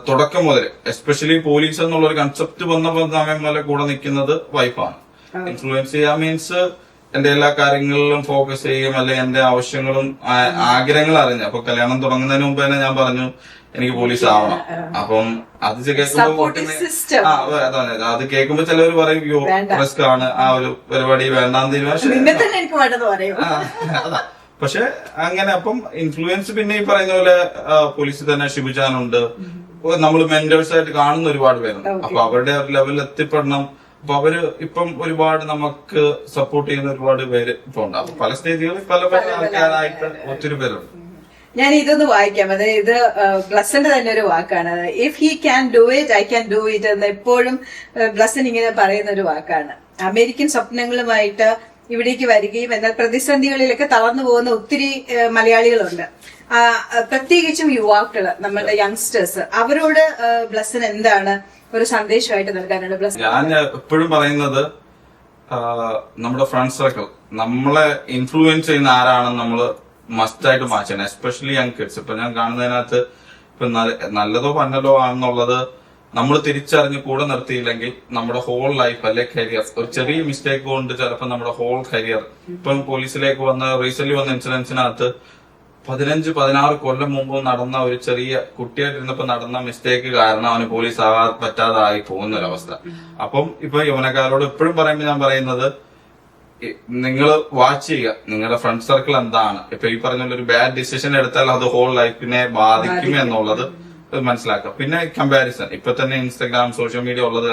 തുടക്കം മുതൽ എസ്പെഷ്യലി പോലീസ് എന്നുള്ള ഒരു കൺസെപ്റ്റ് വന്ന സമയം മുതലേ കൂടെ നിൽക്കുന്നത് വൈഫാണ്. ഇൻഫ്ലുവൻസ് ചെയ്യാൻ മീൻസ് എന്റെ എല്ലാ കാര്യങ്ങളിലും ഫോക്കസ് ചെയ്യും, അല്ലെങ്കിൽ എന്റെ ആവശ്യങ്ങളും ആഗ്രഹങ്ങളും അറിഞ്ഞു. അപ്പൊ കല്യാണം തുടങ്ങുന്നതിന് മുമ്പ് തന്നെ ഞാൻ പറഞ്ഞു എനിക്ക് പോലീസ് ആവണം. അപ്പം അത് കേൾക്കുമ്പോ അത് കേൾക്കുമ്പോ ചിലവർ പറയും യോ റിസ്ക് ആണ്, ആ ഒരു പരിപാടി വേണ്ടാന്ന് തീരുമാനിച്ചു. അതാ പക്ഷെ അങ്ങനെ അപ്പം ഇൻഫ്ലുവൻസ് പിന്നെ ഈ പറയുന്ന പോലെ പോലീസിൽ തന്നെ ഷിബുജാനുണ്ട്. നമ്മൾ മെന്റേഴ്സ് ആയിട്ട് കാണുന്ന ഒരുപാട് പേരുണ്ട്. അപ്പൊ അവരുടെ ഒരു ലെവലിൽ എത്തിപ്പെടണം. അപ്പൊ അവര് ഇപ്പം ഒരുപാട് നമുക്ക് സപ്പോർട്ട് ചെയ്യുന്ന ഒരുപാട് പേര് ഇപ്പൊ ഉണ്ട്. അപ്പൊ പല സ്റ്റേജുകളിൽ പല പല ആൾക്കാരായിട്ട് ഒത്തിരി പേരുണ്ട്. ഞാൻ ഇതൊന്ന് വായിക്കാം. അതായത് ബ്ലസന്റെ തന്നെ ഒരു വാക്കാണ്. If he can do it I can do it എന്ന് എപ്പോഴും ബ്ലസൻ ഇങ്ങനെ പറയുന്ന ഒരു വാക്കാണ്. അമേരിക്കൻ സ്വപ്നങ്ങളുമായിട്ട് ഇവിടേക്ക് വരികയും എന്നാൽ പ്രതിസന്ധികളിലൊക്കെ തളർന്നു പോകുന്ന ഒത്തിരി മലയാളികളുണ്ട്. പ്രത്യേകിച്ചും യുവാക്കള്, നമ്മളുടെ യങ്സ്റ്റേഴ്സ്. അവരോട് ബ്ലസൻ എന്താണ് ഒരു സന്ദേശമായിട്ട് നൽകാനുള്ളത്? ബ്ലസൻ, ഞാൻ എപ്പോഴും പറയുന്നത് നമ്മുടെ ഫ്രണ്ട് സർക്കിൾ നമ്മളെ ഇൻഫ്ലുവൻസ് ചെയ്യുന്ന ആരാണെന്ന് നമ്മള് മസ്റ്റായിട്ട് മാറ്റണം. Especially young kids. ഇപ്പൊ ഞാൻ കാണുന്നതിനകത്ത് ഇപ്പൊ നല്ലതോ പന്നലോ ആണെന്നുള്ളത് നമ്മൾ തിരിച്ചറിഞ്ഞ് കൂടെ നിർത്തിയില്ലെങ്കിൽ നമ്മുടെ ഹോൾ ലൈഫ് അല്ലെ കരിയർ, ഒരു ചെറിയ മിസ്റ്റേക്ക് കൊണ്ട് ചിലപ്പോൾ നമ്മുടെ ഹോൾ കരിയർ. ഇപ്പം പോലീസിലേക്ക് റീസെന്റ് വന്ന ഇൻസിഡൻസിനകത്ത് 15-16 കൊല്ലം മുമ്പ് നടന്ന ഒരു ചെറിയ കുട്ടിയായിട്ടിരുന്നപ്പോ നടന്ന മിസ്റ്റേക്ക് കാരണം അവന് പോലീസ് ആകാൻ പറ്റാതായി പോകുന്ന ഒരവസ്ഥ. അപ്പം ഇപ്പൊ യൗവനക്കാരോട് എപ്പോഴും പറയുമ്പോൾ ഞാൻ പറയുന്നത് നിങ്ങൾ വാച്ച് ചെയ്യുക നിങ്ങളുടെ ഫ്രണ്ട് സർക്കിൾ എന്താണ്. ഇപ്പൊ ഈ പറഞ്ഞ ഒരു ബാഡ് ഡിസിഷൻ എടുത്താൽ അത് ഹോൾ ലൈഫിനെ ബാധിക്കും എന്നുള്ളത് മനസ്സിലാക്കുക. പിന്നെ കമ്പാരിസൺ, ഇപ്പൊ തന്നെ ഇൻസ്റ്റാഗ്രാം സോഷ്യൽ മീഡിയ ഉള്ളത്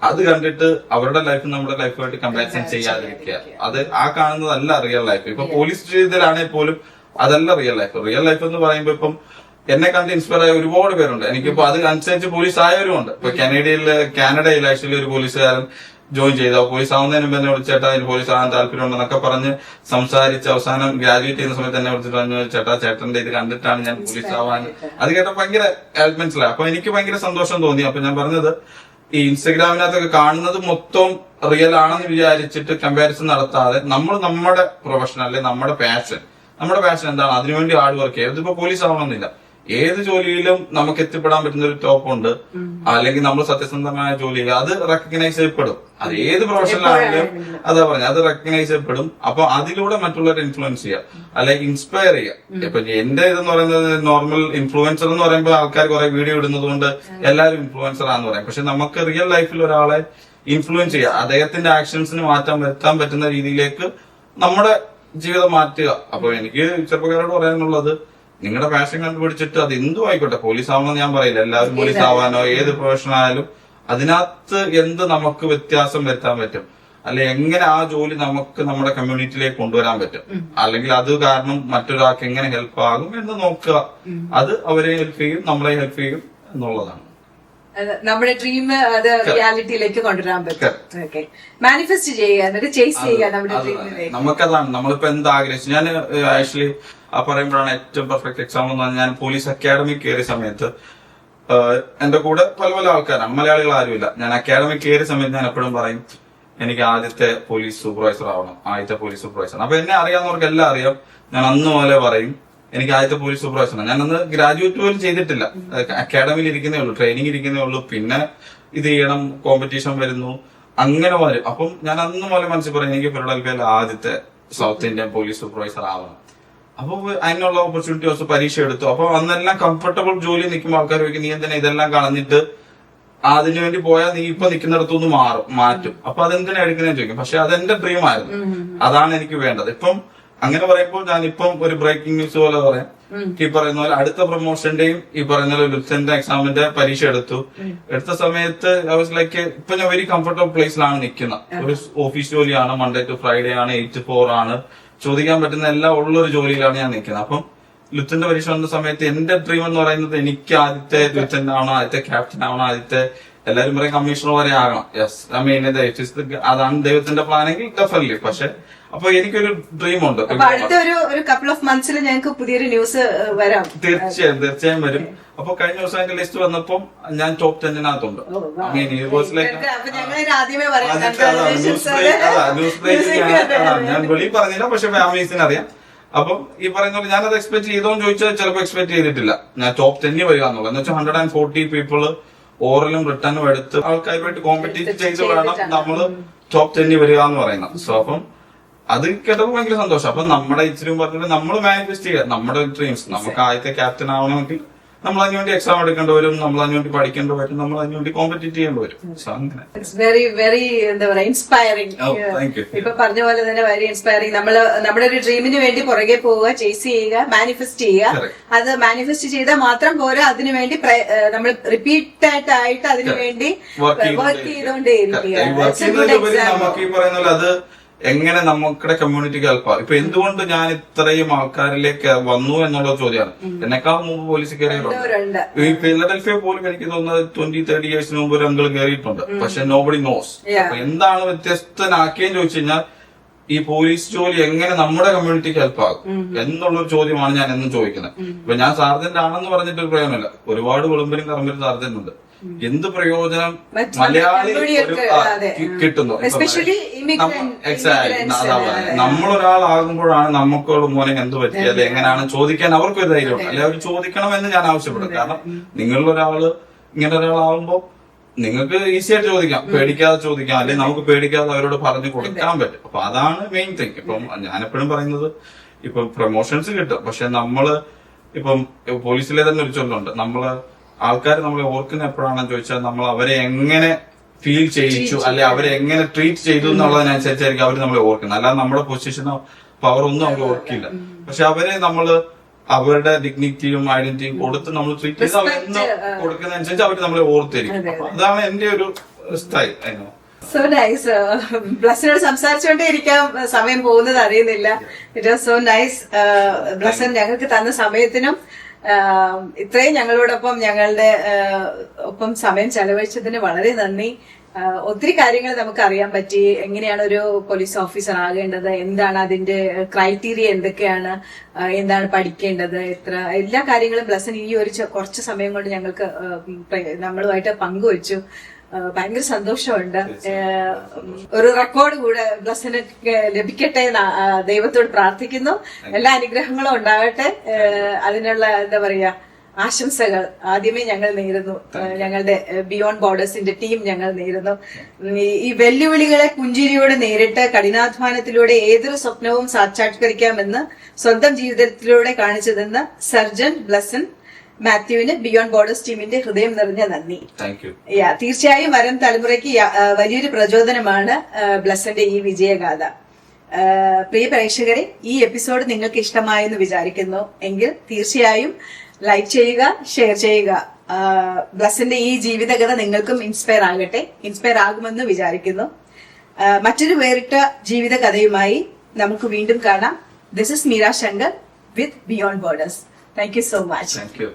അത് കണ്ടിട്ട് അവരുടെ ലൈഫ് നമ്മുടെ ലൈഫുമായിട്ട് കമ്പാരിസൺ ചെയ്യാതിരിക്കുക. അത് ആ കാണുന്നതല്ല റിയൽ ലൈഫ്. ഇപ്പൊ പോലീസ് ചെയ്തതിലാണെങ്കിൽ പോലും അതല്ല റിയൽ ലൈഫ്. റിയൽ ലൈഫ് എന്ന് പറയുമ്പോ ഇപ്പം എന്നെ കണ്ട് ഇൻസ്പയർ ആയ ഒരുപാട് പേരുണ്ട്. എനിക്കിപ്പോ അത് അനുസരിച്ച് പോലീസ് ആയവരും ഉണ്ട്. ഇപ്പൊ കാനഡയിൽ ആക്ച്വലി ഒരു പോലീസുകാരൻ ജോയിൻ ചെയ്ത പോലീസ് ആവുന്നതിന് മുമ്പ് എന്നെ വിളിച്ചേട്ടാ എനിക്ക് പോലീസ് ആകാൻ താല്പര്യമുണ്ടെന്നൊക്കെ പറഞ്ഞ് സംസാരിച്ച് അവസാനം ഗ്രാജുവേറ്റ് ചെയ്യുന്ന സമയത്ത് എന്നെ വിളിച്ചിട്ട് പറഞ്ഞു ചേട്ടന്റെ ഇത് കണ്ടിട്ടാണ് ഞാൻ പോലീസ് ആവാൻ. അത് കേട്ടപ്പോ ഭയങ്കര മനസ്സിലായി. അപ്പൊ എനിക്ക് ഭയങ്കര സന്തോഷം തോന്നി. അപ്പൊ ഞാൻ പറഞ്ഞത് ഈ ഇൻസ്റ്റഗ്രാമിനകത്തൊക്കെ കാണുന്നത് മൊത്തം റിയൽ ആണെന്ന് വിചാരിച്ചിട്ട് കമ്പാരിസൺ നടത്താതെ നമ്മൾ നമ്മുടെ പ്രൊഫഷൻ അല്ലെ നമ്മുടെ പാഷൻ എന്താണ് അതിനുവേണ്ടി ഹാർഡ് വർക്ക് ചെയ്യുക. ഇതിപ്പോ പോലീസ് ആവണമെന്നില്ല, ഏത് ജോലിയിലും നമുക്ക് എത്തിപ്പെടാൻ പറ്റുന്ന ഒരു ടോപ്പ് ഉണ്ട്. അല്ലെങ്കിൽ നമ്മൾ സത്യസന്ധമായ ജോലി ചെയ്യുക, അത് റെക്കഗ്നൈസ് ചെയ്യപ്പെടും. അത് ഏത് പ്രൊഫഷനിലാണെങ്കിലും അതാ പറഞ്ഞ അത് റെക്കഗ്നൈസ് ചെയ്യപ്പെടും. അപ്പൊ അതിലൂടെ മറ്റുള്ളവരെ ഇൻഫ്ലുവൻസ് ചെയ്യുക, അല്ലെങ്കിൽ ഇൻസ്പയർ ചെയ്യുക. ഇപ്പൊ എന്റെ ഇതെന്ന് പറയുന്നത് നോർമൽ ഇൻഫ്ലുവൻസർ എന്ന് പറയുമ്പോൾ ആൾക്കാർ കുറെ വീഡിയോ ഇടുന്നത് കൊണ്ട് എല്ലാവരും ഇൻഫ്ലുവൻസർ ആണെന്ന് പറയും. പക്ഷെ നമുക്ക് റിയൽ ലൈഫിൽ ഒരാളെ ഇൻഫ്ലുവൻസ് ചെയ്യുക, അദ്ദേഹത്തിന്റെ ആക്ഷൻസിന് മാറ്റം വരുത്താൻ പറ്റുന്ന രീതിയിലേക്ക് നമ്മുടെ ജീവിതം മാറ്റുക. അപ്പൊ എനിക്ക് ചെറുപ്പക്കാരോട് പറയാനുള്ളത് നിങ്ങളുടെ പാഷൻ കണ്ടുപിടിച്ചിട്ട് അത് എന്തും ആയിക്കോട്ടെ, പോലീസ് ആവണമെന്ന് ഞാൻ പറയില്ല, എല്ലാവരും പോലീസ് ആവാനോ ഏത് പ്രൊഫഷൻ ആയാലും അതിനകത്ത് എന്ത് നമുക്ക് വ്യത്യാസം വരുത്താൻ പറ്റും, അല്ലെ എങ്ങനെ ആ ജോലി നമുക്ക് നമ്മുടെ കമ്മ്യൂണിറ്റിയിലേക്ക് കൊണ്ടുവരാൻ പറ്റും, അല്ലെങ്കിൽ അത് കാരണം മറ്റൊരാൾക്ക് എങ്ങനെ ഹെൽപ്പ് ആകും എന്ന് നോക്കുക. അത് അവരെ ഹെൽപ്പ് ചെയ്യും, നമ്മളെ ഹെൽപ്പ് ചെയ്യും എന്നുള്ളതാണ് നമ്മുടെ ഡ്രീം. അത് റിയാലിറ്റിയിലേക്ക് കൊണ്ടുവരാൻ പറ്റും. ഓക്കെ, മാനിഫെസ്റ്റ് ചെയ്യുക, എന്നിട്ട് ചേസ് ചെയ്യുക നമ്മുടെ ഡ്രീമിലേക്ക്. നമുക്കതാണ്, നമ്മളിപ്പോ എന്താ ആഗ്രഹിച്ചു. ഞാൻ ആക്ച്വലി ആ പറയുമ്പോഴാണ് ഏറ്റവും പെർഫെക്റ്റ് എക്സാമ്പിൾ എന്ന് പറഞ്ഞാൽ, ഞാൻ പോലീസ് അക്കാഡമി കയറിയ സമയത്ത് എന്റെ കൂടെ പല പല ആൾക്കാരാണ്, മലയാളികൾ ആരുമില്ല. ഞാൻ അക്കാഡമി കയറിയ സമയത്ത് ഞാൻ എപ്പോഴും പറയും, എനിക്ക് ആദ്യത്തെ പോലീസ് സൂപ്പർവൈസർ ആവണം, ആദ്യത്തെ പോലീസ് സൂപ്പർവൈസർ. അപ്പൊ എന്നെ അറിയാവുന്നവർക്ക് എല്ലാം അറിയാം, ഞാൻ അന്ന് പോലെ പറയും എനിക്ക് ആദ്യത്തെ പോലീസ് സൂപ്പർവൈസർ. ഞാൻ അന്ന് ഗ്രാജുവേറ്റ് പോലും ചെയ്തിട്ടില്ല, അക്കാഡമിയിൽ ഇരിക്കുന്നേ ഉള്ളൂ, ട്രെയിനിങ് ഇരിക്കുന്നേ ഉള്ളൂ. പിന്നെ ഇത് ചെയ്യണം, കോമ്പറ്റീഷൻ വരുന്നു, അങ്ങനെ വരും. അപ്പം ഞാൻ അന്ന് പോലെ മനസ്സിൽ പറയും, എനിക്ക് ഫിലഡൽഫിയയിലെ ആദ്യത്തെ സൗത്ത് ഇന്ത്യൻ പോലീസ് സൂപ്പർവൈസർ ആവണം. അപ്പൊ അതിനുള്ള ഓപ്പർച്യൂണിറ്റി വെച്ച് പരീക്ഷ എടുത്തു. അപ്പൊ അന്നെല്ലാം കംഫർട്ടബിൾ ജോലി നിൽക്കുമ്പോൾ ആൾക്കാർ ചോദിക്കും, നീ എന്തിനാ ഇതെല്ലാം കളഞ്ഞിട്ട് അതിനു വേണ്ടി പോയാൽ നീ ഇപ്പൊ നിൽക്കുന്നിടത്തുനിന്ന് മാറ്റും. അപ്പൊ അതെന്തിനാ എടുക്കുന്നതെന്ന് ചോദിക്കും. പക്ഷെ അതെന്റെ ഡ്രീം ആയിരുന്നു, അതാണ് എനിക്ക് വേണ്ടത്. ഇപ്പം അങ്ങനെ പറയുമ്പോൾ ഞാൻ ഇപ്പം ഒരു ബ്രേക്കിംഗ് ന്യൂസ് പോലെ പറയാം, ഈ പറയുന്ന പോലെ അടുത്ത പ്രൊമോഷന്റെയും ഈ പറയുന്ന പോലെ ലുസന്റെ എക്സാമിന്റെ പരീക്ഷ എടുത്ത സമയത്ത് ലൈക്ക് ഇപ്പൊ ഞാൻ വെരി കംഫർട്ടബിൾ പ്ലേസിലാണ് നിൽക്കുന്നത്. ഒരു ഓഫീസ് ജോലിയാണ്, മൺഡേ ടു ഫ്രൈഡേ ആണ്, 8 to 4 ആണ്, ചോദിക്കാൻ പറ്റുന്ന എല്ലാം ഉള്ളൊരു ജോലിയിലാണ് ഞാൻ നിൽക്കുന്നത്. അപ്പം ലുത്തന്റെ പരീക്ഷ വന്ന സമയത്ത് എന്റെ ഡ്രീം എന്ന് പറയുന്നത് എനിക്ക് ആദ്യത്തെ ലുത്തന്റ് ആവണം, ആദ്യത്തെ ക്യാപ്റ്റൻ ആവണം, ആദ്യത്തെ എല്ലാവരും പറയും കമ്മീഷണർ വരെ ആകണം. യെസ്, ഐ മീൻ അതാണ് ദൈവത്തിന്റെ പ്ലാനെങ്കിൽ ഡെഫിനറ്റ്ലി. പക്ഷെ അപ്പൊ എനിക്കൊരു ഡ്രീം ഉണ്ട്. അടുത്ത ഒരു കപ്പിൾ ഓഫ് മന്ത്സിൽ ഞങ്ങൾക്ക് പുതിയൊരു ന്യൂസ് വരാം. തീർച്ചയായും വരും. അപ്പൊ കഴിഞ്ഞ ദിവസം അതിന്റെ ലിസ്റ്റ് വന്നപ്പം ഞാൻ ടോപ്പ് 10-നകത്തുണ്ട്. ഐ മീൻ ന്യൂസ് ബ്രേക്കിംഗ് ഞാൻ വെളി പറഞ്ഞില്ല, പക്ഷെ ഫാമിലീസിന് അറിയാം. അപ്പം ഈ പറയുന്ന പോലെ ഞാനത് എക്സ്പെക്ട് ചെയ്തോന്ന് ചോദിച്ചാൽ ചിലപ്പോൾ എക്സ്പെക്ട് ചെയ്തിട്ടില്ല ഞാൻ ടോപ്പ് 10 വരിക എന്നുള്ളത്. എന്ന് വെച്ചാൽ 140 പീപ്പിള് ഓറലും റിട്ടേണും എടുത്ത് ആൾക്കാരുമായിട്ട് കോമ്പറ്റീറ്റ് ചെയ്ത് വേണം നമ്മള് ടോപ്പ് 10 വരിക എന്ന് പറയുന്നത്. സോ അപ്പം അത് കേട്ടപ്പോൾ ഭയങ്കര സന്തോഷം. അപ്പൊ നമ്മുടെ ഇച്ചിരി പറഞ്ഞിട്ട് നമ്മൾ മാനിഫെസ്റ്റ് ചെയ്യുക നമ്മുടെ ഡ്രീംസ്. നമുക്ക് ആദ്യത്തെ ക്യാപ്റ്റൻ ആവണമെങ്കിൽ നമ്മൾ അതിനുവേണ്ടി എക്സാം എടുക്കേണ്ടി വരും, നമ്മൾ അതിനുവേണ്ടി പഠിക്കേണ്ടി വരും, നമ്മൾ അതിനുവേണ്ടി കോമ്പറ്റീറ്റ് ചെയ്യേണ്ടി വരും. സോ അങ്ങനെ വെരി വെരി എന്താ പറയാ ഇൻസ്പയറിംഗ്. ഇപ്പൊ പറഞ്ഞ പോലെ തന്നെ വെരി ഇൻസ്പയറിംഗ്. നമ്മുടെ ഒരു ഡ്രീമിന് വേണ്ടി പുറകെ പോവുക, ചേസ് ചെയ്യുക, മാനിഫെസ്റ്റ് ചെയ്യുക. അത് മാനിഫെസ്റ്റ് ചെയ്താൽ മാത്രം പോരാ, അതിനുവേണ്ടി നമ്മൾ റിപ്പീറ്റഡ് ആയിട്ട് അതിനുവേണ്ടി വർക്ക് ചെയ്തുകൊണ്ടേയിരിക്കുക. നമുക്ക് ഈ പറയുന്ന പോലെ അത് എങ്ങനെ നമ്മുടെ കമ്മ്യൂണിറ്റിക്ക് ഹെൽപ്പാകും. ഇപ്പൊ എന്തുകൊണ്ട് ഞാൻ ഇത്രയും ആൾക്കാരിലേക്ക് വന്നു എന്നുള്ള ചോദ്യമാണ്. എന്നെക്കാൾ മുമ്പ് പോലീസ് കയറിയിട്ടുണ്ട്. ഈ ഫിലഡൽഫിയ പോലും എനിക്ക് തോന്നുന്നത് 20-30 ഇയേഴ്സിന് മുമ്പ് ഒരു അങ്കിൾ കയറിയിട്ടുണ്ട്. പക്ഷെ നോബഡി നോസ്. അപ്പൊ എന്താണ് വ്യത്യസ്തനാക്കിയെന്ന് ചോദിച്ചു കഴിഞ്ഞാൽ ഈ പോലീസ് ജോലി എങ്ങനെ നമ്മുടെ കമ്മ്യൂണിറ്റിക്ക് ഹെൽപ്പാകും എന്നുള്ളൊരു ചോദ്യമാണ് ഞാൻ എന്നും ചോദിക്കുന്നത്. ഇപ്പൊ ഞാൻ സാർജന്റ് ആണെന്ന് പറഞ്ഞിട്ട് ഒരു പ്രയോജനമില്ല. ഒരുപാട് വിളംബരം കറമ്പരും സാർജന്റ് ഉണ്ട്. എന്ത് പ്രയോജനം മലയാളി കിട്ടുന്നു. നമ്മളൊരാളാകുമ്പോഴാണ് നമുക്കുള്ള മോനെ എന്ത് പറ്റി, അല്ലെ എങ്ങനെയാണ് ചോദിക്കാൻ അവർക്കൊരു ധൈര്യമുണ്ട്. അല്ലെ അവർ ചോദിക്കണം എന്ന് ഞാൻ ആവശ്യപ്പെടും. കാരണം നിങ്ങളിലൊരാള് ഇങ്ങനെ ഒരാളാവുമ്പോ നിങ്ങൾക്ക് ഈസി ആയിട്ട് ചോദിക്കാം, പേടിക്കാതെ ചോദിക്കാം, അല്ലെങ്കിൽ നമുക്ക് പേടിക്കാതെ അവരോട് പറഞ്ഞു കൊടുക്കാൻ പറ്റും. അപ്പൊ അതാണ് മെയിൻ തിങ്. ഇപ്പം ഞാനെപ്പോഴും പറയുന്നത് ഇപ്പൊ പ്രൊമോഷൻസ് കിട്ടും, പക്ഷെ നമ്മള് ഇപ്പം പോലീസിലെ തന്നെ ഒരു ചൊല്ലുണ്ട്, നമ്മള് ആൾക്കാർ നമ്മളെ ഓർക്കുന്ന എപ്പോഴാണെന്ന് ചോദിച്ചാൽ നമ്മൾ അവരെ എങ്ങനെ ഫീൽ ചെയ്യിച്ചു, അല്ലെ അവരെ എങ്ങനെ ട്രീറ്റ് ചെയ്തു എന്നുള്ളതിനനുസരിച്ചായിരിക്കും അവർ നമ്മളെ ഓർക്കുന്നത്. അല്ലാതെ നമ്മുടെ പൊസിഷനോ പവർ ഒന്നും അവർ ഓർക്കില്ല. പക്ഷെ അവരെ നമ്മള് അവരുടെ ഡിഗ്നിറ്റിയും ഐഡന്റിറ്റിയും കൊടുത്ത് നമ്മൾ ട്രീറ്റ് ചെയ്ത് അവരെന്ന് കൊടുക്കുന്നതനുസരിച്ച് അവർ നമ്മളെ ഓർത്തിരിക്കും. അപ്പൊ അതാണ് എന്റെ ഒരു സ്റ്റൈൽ. So nice. ബ്ലസ്സിനോട് സംസാരിച്ചുകൊണ്ടേ ഇരിക്കാം, സമയം പോകുന്നത് അറിയുന്നില്ല. It was so nice. Blesson ഞങ്ങൾക്ക് തന്ന സമയത്തിനും ഇത്രയും ഞങ്ങളോടൊപ്പം ഞങ്ങളുടെ ഒപ്പം സമയം ചെലവഴിച്ചതിന് വളരെ നന്ദി. ഒത്തിരി കാര്യങ്ങൾ നമുക്ക് അറിയാൻ പറ്റി. എങ്ങനെയാണ് ഒരു പോലീസ് ഓഫീസർ ആകേണ്ടത്, എന്താണ് അതിന്റെ ക്രൈറ്റീരിയ, എന്തൊക്കെയാണ്, എന്താണ് പഠിക്കേണ്ടത്, എല്ലാ കാര്യങ്ങളും ബ്ലസ്സൻ ഈ ഒരു കുറച്ച് സമയം കൊണ്ട് ഞങ്ങൾക്ക് നമ്മളുമായിട്ട് പങ്കുവച്ചു. ഭയങ്കര സന്തോഷമുണ്ട്. ഒരു റെക്കോർഡ് കൂടെ ബ്ലസ്സിന് ലഭിക്കട്ടെ ദൈവത്തോട് പ്രാർത്ഥിക്കുന്നു. എല്ലാ അനുഗ്രഹങ്ങളും ഉണ്ടാകട്ടെ. അതിനുള്ള എന്താ പറയാ ആശംസകൾ ആദ്യമേ ഞങ്ങൾ നേരുന്നു. ഞങ്ങളുടെ ബിയോണ്ട് ബോർഡേഴ്സിന്റെ ടീം ഞങ്ങൾ നേരുന്നു. ഈ വെല്ലുവിളികളെ പുഞ്ചിരിയോടെ നേരിട്ട് കഠിനാധ്വാനത്തിലൂടെ ഏതൊരു സ്വപ്നവും സാക്ഷാത്കരിക്കാമെന്ന് സ്വന്തം ജീവിതത്തിലൂടെ കാണിച്ചു തന്ന സർജന്റ് ബ്ലസ്സൻ മാത്യുവിന് ബിയോണ്ട് ബോർഡേഴ്സ് ടീമിന്റെ ഹൃദയം നിറഞ്ഞ നന്ദി. തീർച്ചയായും വരും തലമുറയ്ക്ക് വലിയൊരു പ്രചോദനമാണ് ബ്ലസ്സന്റെ ഈ വിജയഗാഥ. പ്രിയ പ്രേക്ഷകരെ, ഈ എപ്പിസോഡ് നിങ്ങൾക്ക് ഇഷ്ടമായെന്ന് വിചാരിക്കുന്നു എങ്കിൽ തീർച്ചയായും ലൈക്ക് ചെയ്യുക, ഷെയർ ചെയ്യുക. ബ്ലസ്സിന്റെ ഈ ജീവിതകഥ നിങ്ങൾക്കും ഇൻസ്പയർ ആകുമെന്ന് വിചാരിക്കുന്നു. മറ്റൊരു വേറിട്ട ജീവിത കഥയുമായി നമുക്ക് വീണ്ടും കാണാം. This is Meera Shankar with beyond borders. Thank you so much. Thank you.